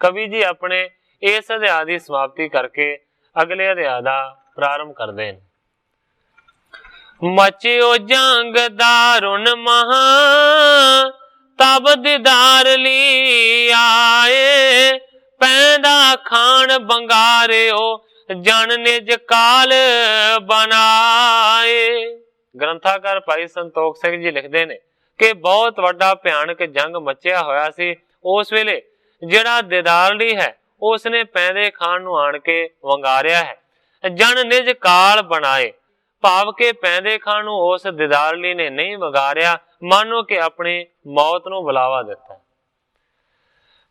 ਕਵੀ ਜੀ ਆਪਣੇ ਇਸ ਅਧਿਆਇ ਦੀ ਸਮਾਪਤੀ ਕਰਕੇ ਅਗਲੇ ਅਧਿਆਇ ਦਾ ਪ੍ਰਾਰੰਭ ਕਰਦੇ ਨੇ। ਮਚਿਓ ਜੰਗ ਦਾਰੁਨ ਮਹਾ, ਤਬ ਦੀਦਾਰ ਲਈ ਆਏ, ਪੈਂਦਾ ਖਾਨ ਬੰਗਾਰਿਓ ਜਨ ਨਿਜ ਕਾਲ ਬਨਾਏ। ਗ੍ਰੰਥਾਕਾਰ ਭਾਈ ਸੰਤੋਖ ਸਿੰਘ ਜੀ ਲਿਖਦੇ ਨੇ ਕਿ ਬਹੁਤ ਵੱਡਾ ਭਿਆਨਕ ਜੰਗ ਮਚਿਆ ਹੋਇਆ ਸੀ। ਉਸ ਵੇਲੇ ਜਿਹੜਾ ਦੀਦਾਰਲੀ ਹੈ, ਉਸਨੇ ਪੈਂਦੇ ਖਾਨ ਨੂੰ ਆਣ ਕੇ ਵੰਗਾਰਿਆ ਹੈ। ਜਨ ਨਿਜ ਕਾਲ ਬਣਾਏ, ਭਾਵ ਕਿ ਪੈਂਦੇ ਖਾਨ ਨੂੰ ਉਸ ਦੀਦਾਰਲੀ ਨੇ ਨਹੀਂ ਵੰਗਾਰਿਆ, ਮਾਨੋ ਕਿ ਆਪਣੀ ਮੌਤ ਨੂੰ ਬੁਲਾਵਾ ਦਿੱਤਾ।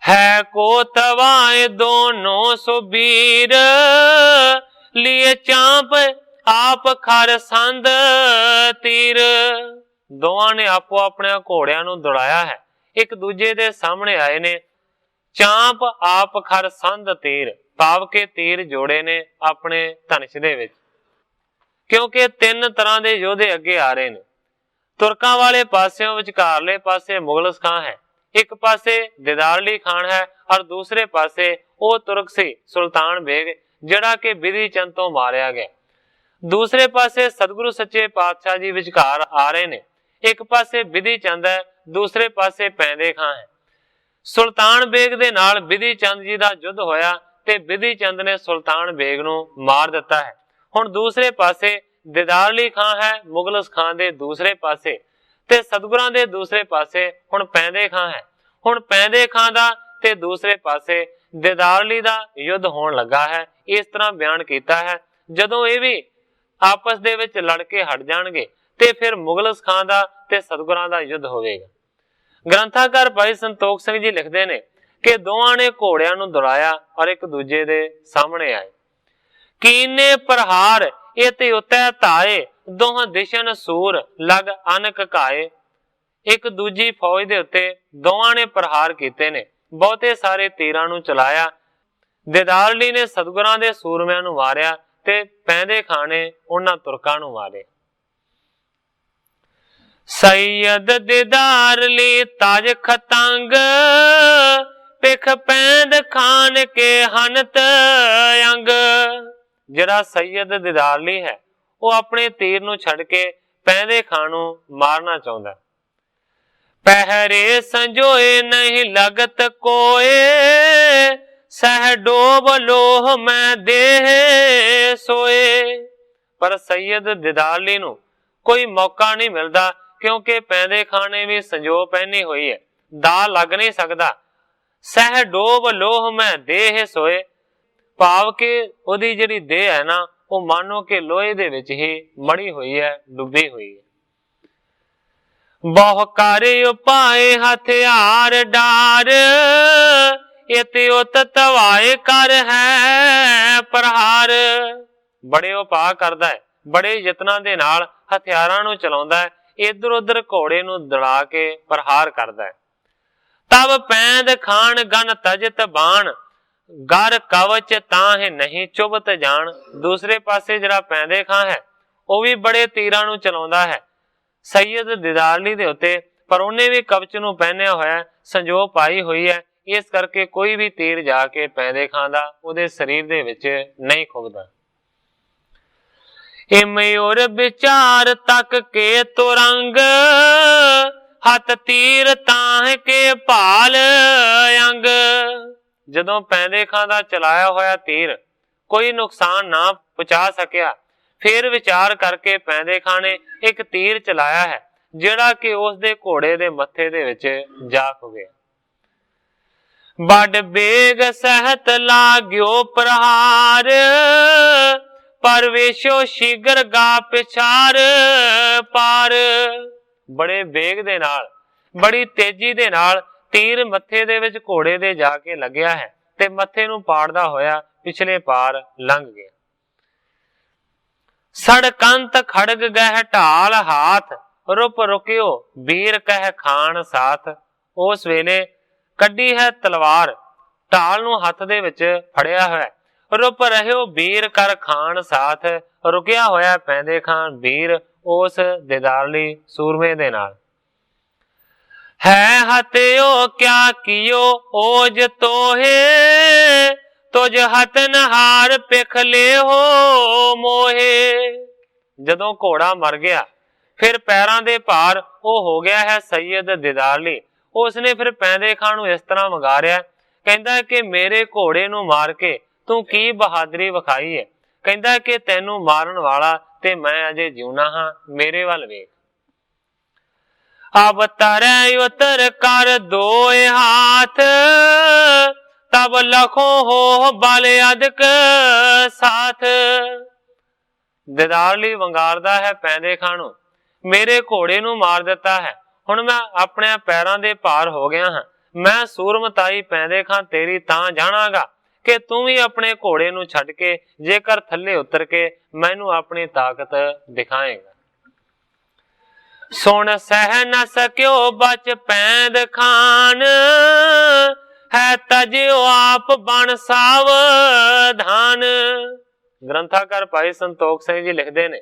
ਹੈ ਕੋ ਤਵਾਏ ਦੋਨੋਂ ਸੁਬੀਰ, ਲਿਏ ਚਾਂਪ ਆਪ ਖਰ ਸੰਦ ਤੀਰ। ਦੋਵਾਂ ਨੇ ਆਪੋ ਆਪਣੇ ਘੋੜਿਆਂ ਨੂੰ ਦੌੜਾਇਆ ਹੈ, ਇੱਕ ਦੂਜੇ ਦੇ ਸਾਹਮਣੇ ਆਏ ਨੇ। ਚਾਂਪ ਆਪ ਖਰ ਸੰਦ ਤੀਰ, ਭਾਵ ਕੇ ਤੀਰ ਜੋੜੇ ਨੇ ਆਪਣੇ ਧਨੁਸ਼ ਦੇ ਵਿੱਚ, ਕਿਉਂਕਿ ਤਿੰਨ ਤਰ੍ਹਾਂ ਦੇ ਯੋਧੇ ਅੱਗੇ ਆ ਰਹੇ ਨੇ। ਤੁਰਕਾਂ ਵਾਲੇ ਪਾਸਿਓਂ ਵਿਚਕਾਰਲੇ ਪਾਸੇ ਮੁਗਲਸ ਖਾਂ ਹੈ। ਇੱਕ ਪਾਸੇ ਦਿਦਾਰਲੀ ਖਾਨ ਹੈ ਔਰ ਦੂਸਰੇ ਪਾਸੇ ਉਹ ਤੁਰਕ ਸੀ ਸੁਲਤਾਨ ਬੇਗ ਜਿਹੜਾ ਕਿ ਬਿਧੀ ਚੰਦ ਤੋਂ ਮਾਰਿਆ ਗਿਆ। ਦੂਸਰੇ ਪਾਸੇ ਸਤਿਗੁਰੂ ਸੱਚੇ ਪਾਤਸ਼ਾਹ ਜੀ ਵਿਚਕਾਰ ਆ ਰਹੇ ਨੇ। ਇੱਕ ਪਾਸੇ ਬਿਧੀ ਚੰਦ ਹੈ, ਦੂਸਰੇ ਪਾਸੇ ਪੈਂਦੇ ਖਾਂ ਹੈ। ਸੁਲਤਾਨ ਬੇਗ ਦੇ ਨਾਲ ਬਿਧੀ ਚੰਦ ਜੀ ਦਾ ਯੁੱਧ ਹੋਇਆ ਤੇ ਬਿਧੀ ਚੰਦ ਨੇ ਸੁਲਤਾਨ ਬੇਗ ਨੂੰ ਮਾਰ ਦਿੱਤਾ ਹੈ। ਹੁਣ ਦੂਸਰੇ ਪਾਸੇ ਦਿਦਾਰਲੀ ਖਾਂ ਹੈ ਮੁਗਲਸ ਖਾਂ ਦੇ ਦੂਸਰੇ ਪਾਸੇ, ਤੇ ਸਤਿਗੁਰਾਂ ਦੇ ਦੂਸਰੇ ਪਾਸੇ ਹੁਣ ਪੈਂਦੇ ਖਾਂ ਹੈ। ਹੁਣ ਪੈਂਦੇ ਖਾਂ ਦਾ ਤੇ ਦੂਸਰੇ ਪਾਸੇ ਦਿਦਾਰਲੀ ਦਾ ਯੁੱਧ ਹੋਣ ਲੱਗਾ ਹੈ। ਇਸ ਤਰ੍ਹਾਂ ਬਿਆਨ ਕੀਤਾ ਹੈ। ਜਦੋਂ ਇਹ ਵੀ ਆਪਸ ਦੇ ਵਿੱਚ ਲੜ ਕੇ ਹਟ ਜਾਣਗੇ ਤੇ ਫਿਰ ਮੁਗਲਸ ਖਾਂ ਦਾ ਤੇ ਸਤਿਗੁਰਾਂ ਦਾ ਯੁੱਧ ਹੋਵੇਗਾ। ਗ੍ਰੰਥਾਕਾਰ ਭਾਈ ਸੰਤੋਖ ਸਿੰਘ ਜੀ ਲਿਖਦੇ ਨੇ ਕਿ ਦੋਵਾਂ ਨੇ ਘੋੜਿਆਂ ਨੂੰ ਦੌੜਾਇਆ ਔਰ ਇੱਕ ਦੂਜੇ ਦੇ ਸਾਹਮਣੇ ਆਏ। ਕੀਨੇ ਪ੍ਰਹਾਰ ਇਤਿ ਉਤੈ ਧਾਏ, ਦੋਹਾਂ ਦਿਸ਼ਨ ਸੂਰ ਲਗ ਅਨਕ ਘਾਏ। ਇੱਕ ਦੂਜੀ ਫੌਜ ਦੇ ਉੱਤੇ ਦੋਵਾਂ ਨੇ ਪ੍ਰਹਾਰ ਕੀਤੇ ਨੇ, ਬਹੁਤੇ ਸਾਰੇ ਤੀਰਾਂ ਨੂੰ ਚਲਾਇਆ। ਦਿਦਾਰਲੀ ਨੇ ਸਤਿਗੁਰਾਂ ਦੇ ਸੂਰਮਿਆਂ ਨੂੰ ਮਾਰਿਆ ਤੇ ਪੈਂਦੇ ਖਾਂ ਨੇ ਉਹਨਾਂ ਤੁਰਕਾਂ ਨੂੰ ਮਾਰਿਆ। ਸੈਯਦ ਦਿਦਾਰਲੀ ਤਾਜ ਖਤੰਗ, ਪਿਖ ਪੈਂਦ ਖਾਨ ਕੇ ਹਨਤ ਅੰਗ। ਜਿਹੜਾ ਸੈਯਦ ਦਿਦਾਰਲੀ ਹੈ ਉਹ ਆਪਣੇ ਤੀਰ ਨੂੰ ਛੱਡ ਕੇ ਪੈਂਦੇ ਖਾਂ ਨੂੰ ਮਾਰਨਾ ਚਾਹੁੰਦਾ। ਪਹਿਰੇ ਸੰਜੋਏ ਨਹੀਂ ਲਗਤ ਕੋਏ, ਸਹਿ ਡੋਬ ਲੋਹ ਮੈਂ ਦੇਹ ਸੋਏ। ਪਰ ਸੈਯਦ ਦਿਦਾਰਲੀ ਨੂੰ ਕੋਈ ਮੌਕਾ ਨਹੀਂ ਮਿਲਦਾ, ਕਿਉਂਕਿ ਪੈਂਦੇ ਖਾਂ ਨੇ ਵੀ ਸੰਜੋ ਪਹਿਨੀ ਹੋਈ ਹੈ, ਦਾ ਲੱਗ ਨਹੀਂ ਸਕਦਾ। ਸਹਿ ਡੋਬ ਲੋਹ ਮੈਂ ਦੇਹ ਸੋਏ, ਭਾਵ ਕਿ ਉਹਦੀ ਜਿਹੜੀ ਦੇਹ ਹੈ ਨਾ ਉਹ ਮਾਨੋ ਕਿ ਲੋਹੇ ਦੇ ਵਿੱਚ ਹੀ ਮੜੀ ਹੋਈ ਹੈ, ਡੁੱਬੀ ਹੋਈ ਹੈ। ਬਹੁ ਕਰ ਉਪਾਏ ਹਥਿਆਰ ਡਾਰ, ਇਤਿ ਉਤ ਤਵਾਏ ਕਰ ਹੈ ਪ੍ਰਹਾਰ। ਬੜੇ ਉਪਾਅ ਕਰਦਾ ਹੈ, ਬੜੇ ਯਤਨਾਂ ਦੇ ਨਾਲ ਹਥਿਆਰਾਂ ਨੂੰ ਚਲਾਉਂਦਾ ਹੈ, ਇਧਰ ਉਧਰ ਘੋੜੇ ਨੂੰ ਦੜਾ ਕੇ ਪ੍ਰਹਾਰ ਕਰਦਾ ਹੈ। ਤਬ ਪੈਂਦ ਖਾਨ ਗਨ ਤਜਤ ਬਾਣ, ਗਰ ਕਵਚ ਤਾਂਹ ਨਹੀਂ ਚੁਭਤ ਜਾਣ। ਦੂਸਰੇ ਪਾਸੇ ਜਿਹੜਾ ਪੈਂਦੇ ਖਾਂ ਹੈ ਉਹ ਵੀ ਬੜੇ ਤੀਰਾਂ ਨੂੰ ਚਲਾਉਂਦਾ ਹੈ ਸੈਯਦ ਦਿਦਾਰਲੀ ਦੇ ਉੱਤੇ, ਪਰ ਉਹਨੇ ਵੀ ਕਵਚ ਨੂੰ ਪਹਿਨਿਆ ਹੋਇਆ, ਸੰਜੋ ਪਾਈ ਹੋਈ ਹੈ। ਇਸ ਕਰਕੇ ਕੋਈ ਵੀ ਤੀਰ ਜਾ ਕੇ ਪੈਂਦੇ ਖਾਂ ਦਾ ਉਹਦੇ ਸਰੀਰ ਦੇ ਵਿੱਚ ਨਹੀਂ ਖੁੱਭਦਾ। ਇਮਯੁਰ ਵਿਚਾਰ ਤੱਕ ਕੇ ਤੁਰੰਗ, ਹੱਥ ਤੀਰ ਤਾਂਹ ਕੇ ਭਾਲ ਅੰਗ। ਜਦੋਂ ਪੈਂਦੇ ਖਾਂ ਦਾ ਚਲਾਇਆ ਹੋਇਆ ਤੀਰ ਕੋਈ ਨੁਕਸਾਨ ਨਾ ਪਹੁੰਚਾ ਸਕਿਆ, ਫਿਰ ਵਿਚਾਰ ਕਰਕੇ ਪੈਂਦੇ ਖਾਂ ਨੇ ਇੱਕ ਤੀਰ ਚਲਾਇਆ ਹੈ ਜਿਹੜਾ ਕਿ ਉਸ ਦੇ ਘੋੜੇ ਦੇ ਮੱਥੇ ਦੇ ਵਿੱਚ ਜਾ ਖੁੱਭਿਆ। ਵੱਡ ਬੇਗ ਸਹਿਤ ਲਾਗਿਓ ਪ੍ਰਹਾਰ, ਪਰਵੇਸ਼ੋ ਸ਼ੀਗਰ ਗਾ ਪਿਛਾਰ ਪਾਰ। ਬੜੇ ਬੇਗ ਦੇ ਨਾਲ, ਬੜੀ ਤੇਜ਼ੀ ਦੇ ਨਾਲ ਤੀਰ ਮੱਥੇ ਦੇ ਵਿੱਚ ਘੋੜੇ ਦੇ ਜਾ ਕੇ ਲੱਗਿਆ ਹੈ ਤੇ ਮੱਥੇ ਨੂੰ ਪਾੜਦਾ ਹੋਇਆ ਪਿਛਲੇ ਪਾਰ ਲੰਘ ਗਿਆ। ਸੜਕੰਤ ਖੜਗ ਗਹਿ ਢਾਲ ਹਾਥ, ਰੁਪ ਰੁਕਿਓ ਵੀਰ ਕਹਿ ਖਾਨ ਸਾਥ। ਉਸ ਵੇਲੇ ਕੱਢੀ ਹੈ ਤਲਵਾਰ, ਢਾਲ ਨੂੰ ਹੱਥ ਦੇ ਵਿੱਚ ਫੜਿਆ ਹੋਇਆ। ਰੁਪ ਰਹਿਓ ਵੀਰ ਕਰ ਖਾਨ ਸਾਥ, ਰੁਕਿਆ ਹੋਇਆ ਪੈਂਦੇ ਖਾਂ ਵੀਰ ਉਸ ਦਿਦਾਰਲੀ ਸੂਰਮੇ ਦੇ ਨਾਲ। ਹੈ ਹਤਿਓ ਕਿਆ ਕੀਓ ਓਜ ਤੋਹੇ, ਤੁਝ ਹਤ ਨਹਾਰ ਪਿਖ ਲਿਓ ਮੋਹੇ। ਜਦੋਂ ਘੋੜਾ ਮਰ ਗਿਆ ਫਿਰ ਪੈਰਾਂ ਦੇ ਭਾਰ ਉਹ ਹੋ ਗਿਆ ਹੈ ਸੈਯਦ ਦਿਦਾਰਲੀ। ਉਸਨੇ ਫਿਰ ਪੈਂਦੇ ਖਾਂ ਨੂੰ ਇਸ ਤਰ੍ਹਾਂ ਵੰਗਾਰਿਆ, ਕਹਿੰਦਾ ਕਿ ਮੇਰੇ ਘੋੜੇ ਨੂੰ ਮਾਰ ਕੇ ਤੂੰ ਕੀ ਬਹਾਦਰੀ ਵਿਖਾਈ ਹੈ। ਕਹਿੰਦਾ ਕਿ ਤੈਨੂੰ ਮਾਰਨ ਵਾਲਾ ਤੇ ਮੈਂ ਅਜੇ ਜਿਉਣਾ ਹਾਂ, ਮੇਰੇ ਵੱਲ ਵੇਖ। ਅਬ ਤਰੈ ਉਤਰ ਕਰ ਦੋਏ ਹਾਥ, ਤਬ ਲਖੋ ਹੋ ਬਲ ਅਦਕ ਸਾਥ। ਦਿਦਾਰਲੀ ਵੰਗਾਰਦਾ ਹੈ ਪੈਂਦੇ ਖਾਂ ਨੂੰ, ਮੇਰੇ ਘੋੜੇ ਨੂੰ ਮਾਰ ਦਿੱਤਾ ਹੈ, ਹੁਣ ਮੈਂ ਆਪਣੇ ਪੈਰਾਂ ਦੇ ਭਾਰ ਹੋ ਗਿਆ ਹਾਂ। ਮੈਂ ਸੂਰਮਤਾਈ ਪੈਂਦੇ ਖਾਂ ਤੇਰੀ ਤਾਂ ਜਾਣਾਂਗਾ ਕਿ ਤੂੰ ਵੀ ਆਪਣੇ ਘੋੜੇ ਨੂੰ ਛੱਡ ਕੇ ਜੇਕਰ ਥੱਲੇ ਉਤਰ ਕੇ ਮੈਨੂੰ ਆਪਣੀ ਤਾਕਤ ਦਿਖਾਏਗਾ। ਸੁਣ ਸਹਿ ਨ ਸਕਿਓ ਬਚ ਪੈਂਦ ਖਾਨ, ਹੈ ਤਜਿਓ ਆਪ ਬਣ ਸਾਵਧਾਨ। ਗ੍ਰੰਥਾਕਾਰ ਭਾਈ ਸੰਤੋਖ ਸਿੰਘ ਜੀ ਲਿਖਦੇ ਨੇ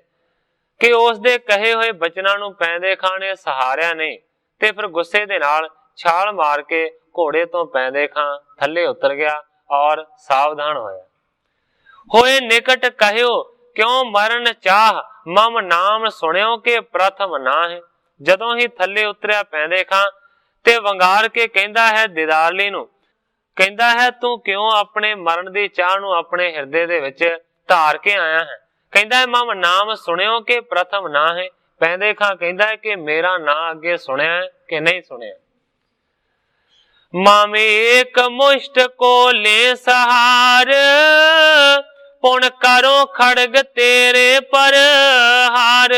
ਕਿ ਉਸ ਦੇ ਕਹੇ ਹੋਏ ਬਚਨਾਂ ਨੂੰ ਪੈਂਦੇ ਖਾਂ ਨੇ ਸਹਾਰਿਆ ਨਹੀਂ ਤੇ ਫਿਰ ਗੁੱਸੇ ਦੇ ਨਾਲ ਛਾਲ ਮਾਰ ਕੇ ਘੋੜੇ ਤੋਂ ਪੈਂਦੇ ਖਾਂ ਥੱਲੇ ਉਤਰ ਗਿਆ ਔਰ ਸਾਵਧਾਨ ਹੋਇਆ। ਹੋਏ ਨਿਕਟ ਕਹਿਓ ਕਿਉਂ ਮਰਨ ਚਾਹ, ਮਮ ਨਾਮ ਸੁਣਿਓ ਕਿ ਪ੍ਰਥਮ ਨਾ ਹੈ। ਜਦੋਂ ਹੀ ਥੱਲੇ ਉਤਰਿਆ ਪੈਂਦੇ ਖਾਂ ਤੇ ਵੰਗਾਰ ਕੇ ਕਹਿੰਦਾ ਹੈ ਦਿਦਾਰਲੀ ਨੂੰ, ਕਹਿੰਦਾ ਹੈ ਤੂੰ ਕਿਉਂ ਆਪਣੇ ਮਰਨ ਦੀ ਚਾਹ ਨੂੰ ਆਪਣੇ ਹਿਰਦੇ ਦੇ ਵਿੱਚ ਧਾਰ ਕੇ ਆਇਆ ਹੈ। ਕਹਿੰਦਾ ਹੈ ਮਮ ਨਾਮ ਸੁਣਿਓ ਕਿ ਪ੍ਰਥਮ ਨਾ ਹੈ। ਪੈਂਦੇ ਖਾਂ ਕਹਿੰਦਾ ਹੈ ਕਿ ਮੇਰਾ ਨਾਂ ਅੱਗੇ ਸੁਣਿਆ ਕਿ ਨਹੀਂ ਸੁਣਿਆ। ਮਮ ਏਕ ਮੁਸ਼ਟ ਕੋ ਲੈ ਸਹਾਰ, ਪੁਣ ਕਰੋ ਖੜਗ ਤੇਰੇ ਪਰ ਹਾਰ।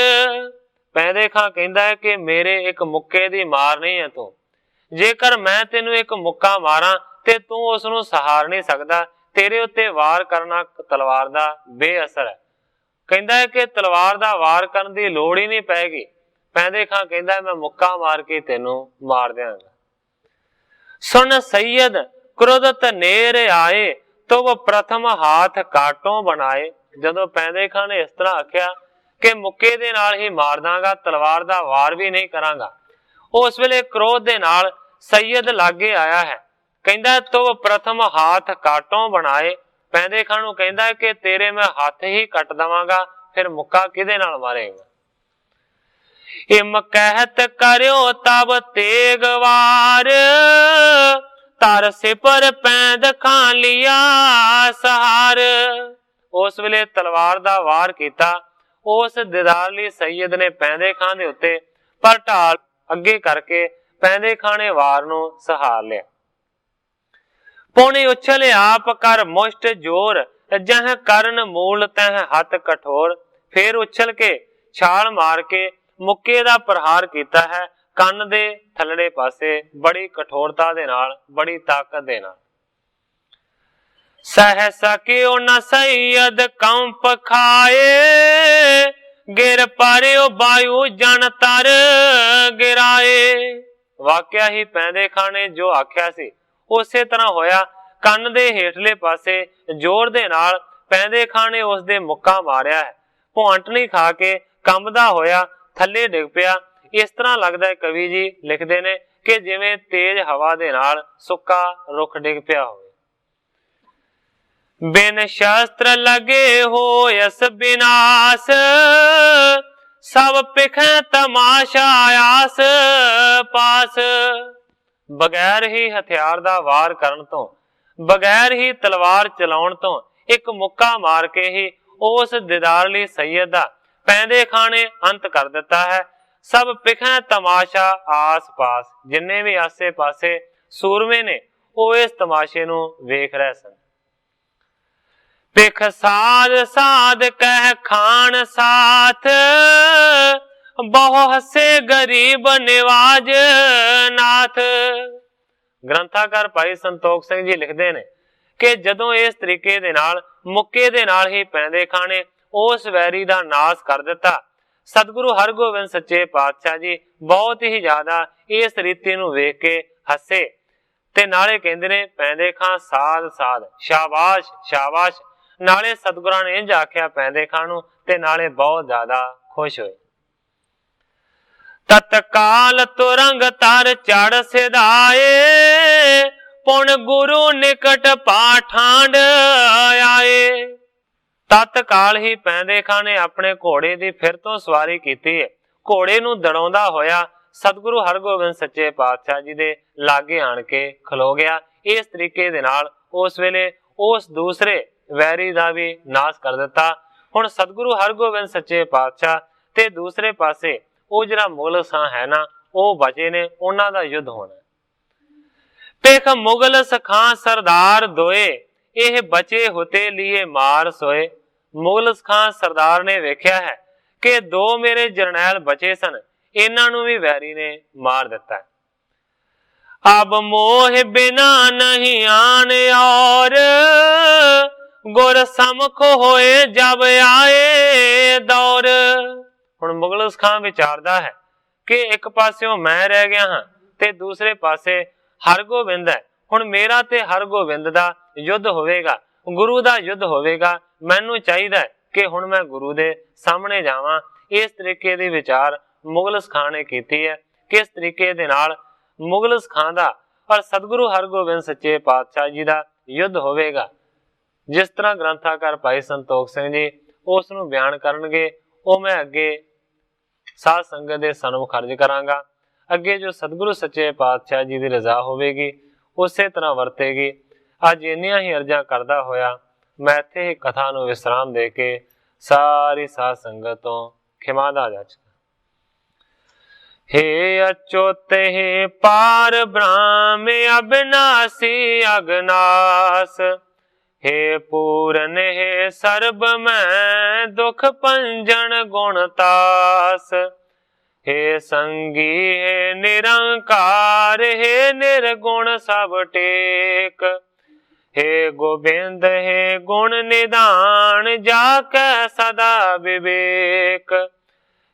ਪੈਂਦੇ ਖਾਂ ਕਹਿੰਦਾ ਹੈ ਕਿ ਮੇਰੇ ਇੱਕ ਮੁੱਕੇ ਦੀ ਮਾਰ ਨਹੀਂ ਹੈ ਤੂੰ, ਜੇਕਰ ਮੈਂ ਤੈਨੂੰ ਇੱਕ ਮੁੱਕਾ ਮਾਰਾਂ ਤੇ ਤੂੰ ਉਸ ਨੂੰ ਸਹਾਰ ਨਹੀਂ ਸਕਦਾ, ਤੇਰੇ ਉੱਤੇ ਵਾਰ ਕਰਨਾ ਤਲਵਾਰ ਦਾ ਬੇਅਸਰ ਹੈ। ਕਹਿੰਦਾ ਹੈ ਕਿ ਤਲਵਾਰ ਦਾ ਵਾਰ ਕਰਨ ਦੀ ਲੋੜ ਹੀ ਨਹੀਂ ਪੈਗੀ। ਪੈਂਦੇ ਖਾਂ ਕਹਿੰਦਾ ਮੈਂ ਮੁੱਕਾ ਮਾਰ ਕੇ ਤੈਨੂੰ ਮਾਰ ਦਿਆਂਗਾ। ਸੁਣ ਸੈयद ਕ੍ਰੋਧਤ ਨੇਰ ਆਏ, ਤੋ ਪ੍ਰਥਮ ਹਾਥ ਕਾਟੋਂ ਬਣਾਏ। ਜਦੋਂ ਪੈਂਦੇ ਖਾਂ ਨੇ ਇਸ ਤਰ੍ਹਾਂ ਆਖਿਆ ਕਿ ਮੁੱਕੇ ਦੇ ਨਾਲ ਹੀ ਮਾਰ ਦਾਂਗਾ, ਤਲਵਾਰ ਦਾ ਵਾਰ ਵੀ ਨਹੀਂ ਕਰਾਂਗਾ, ਉਸ ਵੇਲੇ ਕ੍ਰੋਧ ਦੇ ਨਾਲ ਸੈयद ਲਾਗੇ ਆਇਆ ਹੈ। ਕਹਿੰਦਾ ਤੋ ਪ੍ਰਥਮ ਹਾਥ ਕਾਟੋਂ ਬਣਾਏ। ਪੈਂਦੇ ਖਾਂ ਨੂੰ ਕਹਿੰਦਾ ਕਿ ਤੇਰੇ ਮੈਂ ਹੱਥ ਹੀ ਕੱਟ ਦਵਾਂਗਾ, ਫਿਰ ਮੁੱਕਾ ਕਿਹਦੇ ਨਾਲ ਮਾਰੇਗਾ। ਇਮ ਕਹਿਤ ਕਰਿਓ ਤਬ ਤੇਗ ਵਾਰ, ਤਰ ਸਿਪਰ ਪੈਂਦ ਖਾਂ ਲਿਆ ਸਹਾਰ। ਉਸ ਵੇਲੇ ਤਲਵਾਰ ਦਾ ਵਾਰ ਕੀਤਾ। ਉਸ ਦਿਦਾਰਲੀ ਸੈयद ਨੇ ਪੈਂਦੇ ਖਾਂ ਦੇ ਉੱਤੇ, ਪਰ ਢਾਲ ਅੱਗੇ ਕਰਕੇ ਪੈਂਦੇ ਖਾਂ ਨੇ ਵਾਰ ਨੂੰ ਸਹਾਰ ਲਿਆ। ਪੌਣੇ ਉਛਲ ਆਪ ਕਰ ਮੁਸ਼ਟ ਜੋਰ, ਜਹ ਕਰਨ ਮੂਲ ਤਹ ਹੱਥ ਕਠੋਰ। ਫੇਰ ਉਛਲ ਕੇ ਛਾਲ ਮਾਰ ਕੇ ਮੁੱਕੇ ਦਾ ਪ੍ਰਹਾਰ ਕੀਤਾ ਹੈ ਕੰਨ ਦੇ ਥੱਲੜੇ ਪਾਸੇ, ਬੜੀ ਕਠੋਰਤਾ ਦੇ ਨਾਲ, ਬੜੀ ਤਾਕਤ ਦੇ ਨਾਲ। ਸਹਿ ਸਕਿਓ ਨ ਸੈयद ਕੰਪ ਖਾਏ, ਗਿਰ ਪਾਰਿਓ ਬਾਯੂ ਜਨ ਤਰ ਗਿਰਾਏ। ਵਾਕਿਆ ਹੀ ਪੈਂਦੇ ਖਾਂ ਨੇ ਜੋ ਆਖਿਆ ਸੀ ਉਸੇ ਤਰ੍ਹਾਂ ਹੋਇਆ। ਕੰਨ ਦੇ ਹੇਠਲੇ ਪਾਸੇ ਜ਼ੋਰ ਦੇ ਨਾਲ ਪੈਂਦੇ ਖਾਂ ਨੇ ਉਸ ਦੇ ਮੁੱਕਾ ਮਾਰਿਆ ਹੈ। ਭੁਆਂਟਣੀ ਖਾ ਕੇ ਕੰਬਦਾ ਹੋਇਆ ਥੱਲੇ ਡਿੱਗ ਪਿਆ। ਇਸ ਤਰ੍ਹਾਂ ਲੱਗਦਾ ਹੈ, ਕਵੀ ਜੀ ਲਿਖਦੇ ਨੇ, ਕਿ ਜਿਵੇਂ ਤੇਜ਼ ਹਵਾ ਦੇ ਨਾਲ ਸੁੱਕਾ ਰੁੱਖ ਡਿੱਗ ਪਿਆ ਹੋਵੇ। ਬਿਨ ਸ਼ਸਤਰ ਲਗੇ ਹੋਇਸ ਬਿਨਾਸ਼, ਸਭ ਪਿਖੈ ਤਮਾਸ਼ਾ ਆਸ ਪਾਸ। ਬਗੈਰ ਹੀ ਹਥਿਆਰ ਦਾ ਵਾਰ ਕਰਨ ਤੋਂ, ਬਗੈਰ ਹੀ ਤਲਵਾਰ ਚਲਾਉਣ ਤੋਂ ਇੱਕ ਮੁੱਕਾ ਮਾਰ ਕੇ ਹੀ ਉਸ ਦਿਦਾਰਲੀ ਸੈयद ਦਾ ਪੈਂਦੇ ਖਾਂ ਨੇ ਅੰਤ ਕਰ ਦਿੱਤਾ ਹੈ। ਸਭ ਪਿਖੈ ਤਮਾਸ਼ਾ ਆਸ ਪਾਸ। ਜਿੰਨੇ ਵੀ ਆਸੇ ਪਾਸੇ ਸੂਰਮੇ ਨੇ ਉਹ ਇਸ ਤਮਾਸ਼ੇ ਨੂੰ ਵੇਖ ਰਹੇ ਸਨ। ਪਿਖ ਸਾਧ ਸਾਧ ਕਹਿ ਖਾਨ ਸਾਥ, ਬਹੁ ਹੱਸੇ ਗਰੀਬ ਨਿਵਾਜ ਨਾਥ। ਗ੍ਰੰਥਾਕਾਰ ਭਾਈ ਸੰਤੋਖ ਸਿੰਘ ਜੀ ਲਿਖਦੇ ਨੇ ਕਿ ਜਦੋਂ ਇਸ ਤਰੀਕੇ ਦੇ ਨਾਲ ਮੁੱਕੇ ਦੇ ਨਾਲ ਹੀ ਪੈਂਦੇ ਖਾਂ ਨੇ ਉਸ ਵੈਰੀ ਦਾ ਨਾਸ ਕਰ ਦਿੱਤਾ, ਸਤਿਗੁਰੂ ਹਰਗੋਬਿੰਦ ਸੱਚੇ ਪਾਤਸ਼ਾਹ ਜੀ ਬਹੁਤ ਹੀ ਜ਼ਿਆਦਾ ਇਸ ਰੀਤੀ ਨੂੰ ਵੇਖ ਕੇ ਹੱਸੇ ਤੇ ਨਾਲੇ ਕਹਿੰਦੇ ਨੇ ਪੈਂਦੇ ਖਾਂ ਸਾਧ ਸਾਧ, ਸ਼ਾਬਾਸ਼ ਸ਼ਾਬਾਸ਼। ਨਾਲੇ ਸਤਿਗੁਰਾਂ ਨੇ ਇੰਝ ਆਖਿਆ ਪੈਂਦੇ ਖਾਂ ਨੂੰ ਤੇ ਨਾਲੇ ਬਹੁਤ ਜ਼ਿਆਦਾ ਖੁਸ਼ ਹੋਏ। ਤਤਕਾਲ ਤੁਰੰਗ ਤਰ ਚੜ ਸਿਧਾਏ, ਪੁਣ ਗੁਰੂ ਨਿਕਟ ਪਾਠਾਂਡ ਆਏ। ਤਤਕਾਲ ਹੀ ਪੈਂਦੇ ਖਾਂ ਨੇ ਆਪਣੇ ਘੋੜੇ ਦੀ ਫਿਰ ਤੋਂ ਸਵਾਰੀ ਕੀਤੀ ਹੈ। ਘੋੜੇ ਨੂੰ ਦੜਾਉਂਦਾ ਹੋਇਆ ਸਤਿਗੁਰੂ ਹਰਗੋਬਿੰਦ ਸੱਚੇ ਪਾਤਸ਼ਾਹ ਜੀ ਦੇ ਲਾਗੇ ਆਣ ਕੇ ਖਲੋ ਗਿਆ। ਇਸ ਤਰੀਕੇ ਦੇ ਨਾਲ ਉਸ ਵੇਲੇ ਉਸ ਦੂਸਰੇ ਵੈਰੀ ਦਾ ਵੀ ਨਾਸ਼ ਕਰ ਦਿੱਤਾ। ਹੁਣ ਸਤਿਗੁਰੂ ਹਰਗੋਬਿੰਦ ਸੱਚੇ ਪਾਤਸ਼ਾਹ ਤੇ ਦੂਸਰੇ ਪਾਸੇ ਉਹ ਜਿਹੜਾ ਮੁਗਲ ਸਾਂ ਹੈ ਨਾ, ਉਹ ਬਚੇ ਨੇ, ਉਹਨਾਂ ਦਾ ਯੁੱਧ ਹੋਣਾ। ਪੇਖ ਮੁਗਲ ਸਖਾਂ ਸਰਦਾਰ ਦੋਏ, ਇਹ ਬਚੇ ਹੁਤੇ ਲੀਏ ਮਾਰ ਸੋਏ। ਮੁਗਲ ਖਾਂ ਸਰਦਾਰ ਨੇ ਵੇਖਿਆ ਹੈ ਕਿ ਦੋ ਮੇਰੇ ਜਰਨੈਲ ਬਚੇ ਸਨ, ਇਹਨਾਂ ਨੂੰ ਵੀ ਵੈਰੀ ਨੇ ਮਾਰ ਦਿੱਤਾ। ਅਬ ਮੋਹ ਬਿਨਾ ਨਹੀਂ ਆਨ ਔਰ, ਗੁਰ ਸਮਖ ਹੋਏ ਜਬ ਆਏ ਦੌਰ। ਹੁਣ ਮੁਗਲ ਖਾਂ ਵਿਚਾਰਦਾ ਹੈ ਕਿ ਇੱਕ ਪਾਸਿਓਂ ਮੈਂ ਰਹਿ ਗਿਆ ਹਾਂ ਤੇ ਦੂਸਰੇ ਪਾਸੇ ਹਰਗੋਬਿੰਦ ਹੈ। ਹੁਣ ਮੇਰਾ ਤੇ ਹਰਗੋਬਿੰਦ ਦਾ ਯੁੱਧ ਹੋਵੇਗਾ, ਗੁਰੂ ਦਾ ਯੁੱਧ ਹੋਵੇਗਾ। ਮੈਨੂੰ ਚਾਹੀਦਾ ਕਿ ਹੁਣ ਮੈਂ ਗੁਰੂ ਦੇ ਸਾਹਮਣੇ ਜਾਵਾਂ। इस तरीके की विचार मुगल सिखां ने की है। किस तरीके दे नाल मुगल सिखां दा और सतगुरु हरगोबिंद सच्चे पातशाह जी का युद्ध होवेगा। जिस तरह ग्रंथाकार भाई संतोख सिंह जी उस नूं बयान करनगे, वो मैं अगे साध संगत दे सन्मुख अर्ज करांगा। अगे जो सतगुरु सच्चे पातशाह जी की रजा होवेगी उस तरह वरतेगी। अज इन्नियां ही अर्जा करदा होया मैं इत्थे ही कथा नूं विश्राम दे के सारी साध संगत तो खिमादा जाच। हे अच्युत हे पार ब्रह्म अविनाशी अगनास, हे पूरन हे सर्ब में दुख पंजन गुणतास, हे संगी हे निरंकार हे निर्गुण सब टेक, हे गोबिंद हे गुण निदान जाके सदा विवेक,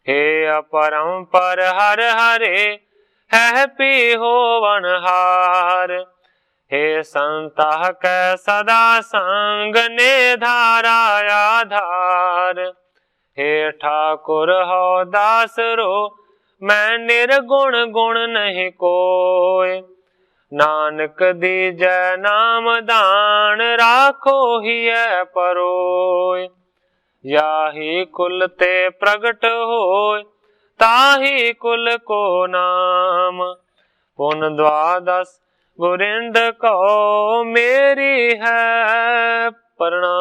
हे अपरंपर हर हरे है पी होवनहार, हे संतः कै सदा संग ने धारा आधार, हे ठाकुर हो दास रो मैं निर्गुण गुण नहीं कोय, नानक दीजै नाम दान राखो ही परोय, याही कुल ते प्रगट होय ताही कुल को नाम, पुन द्वादश गुरिंद को मेरी है प्रणाम।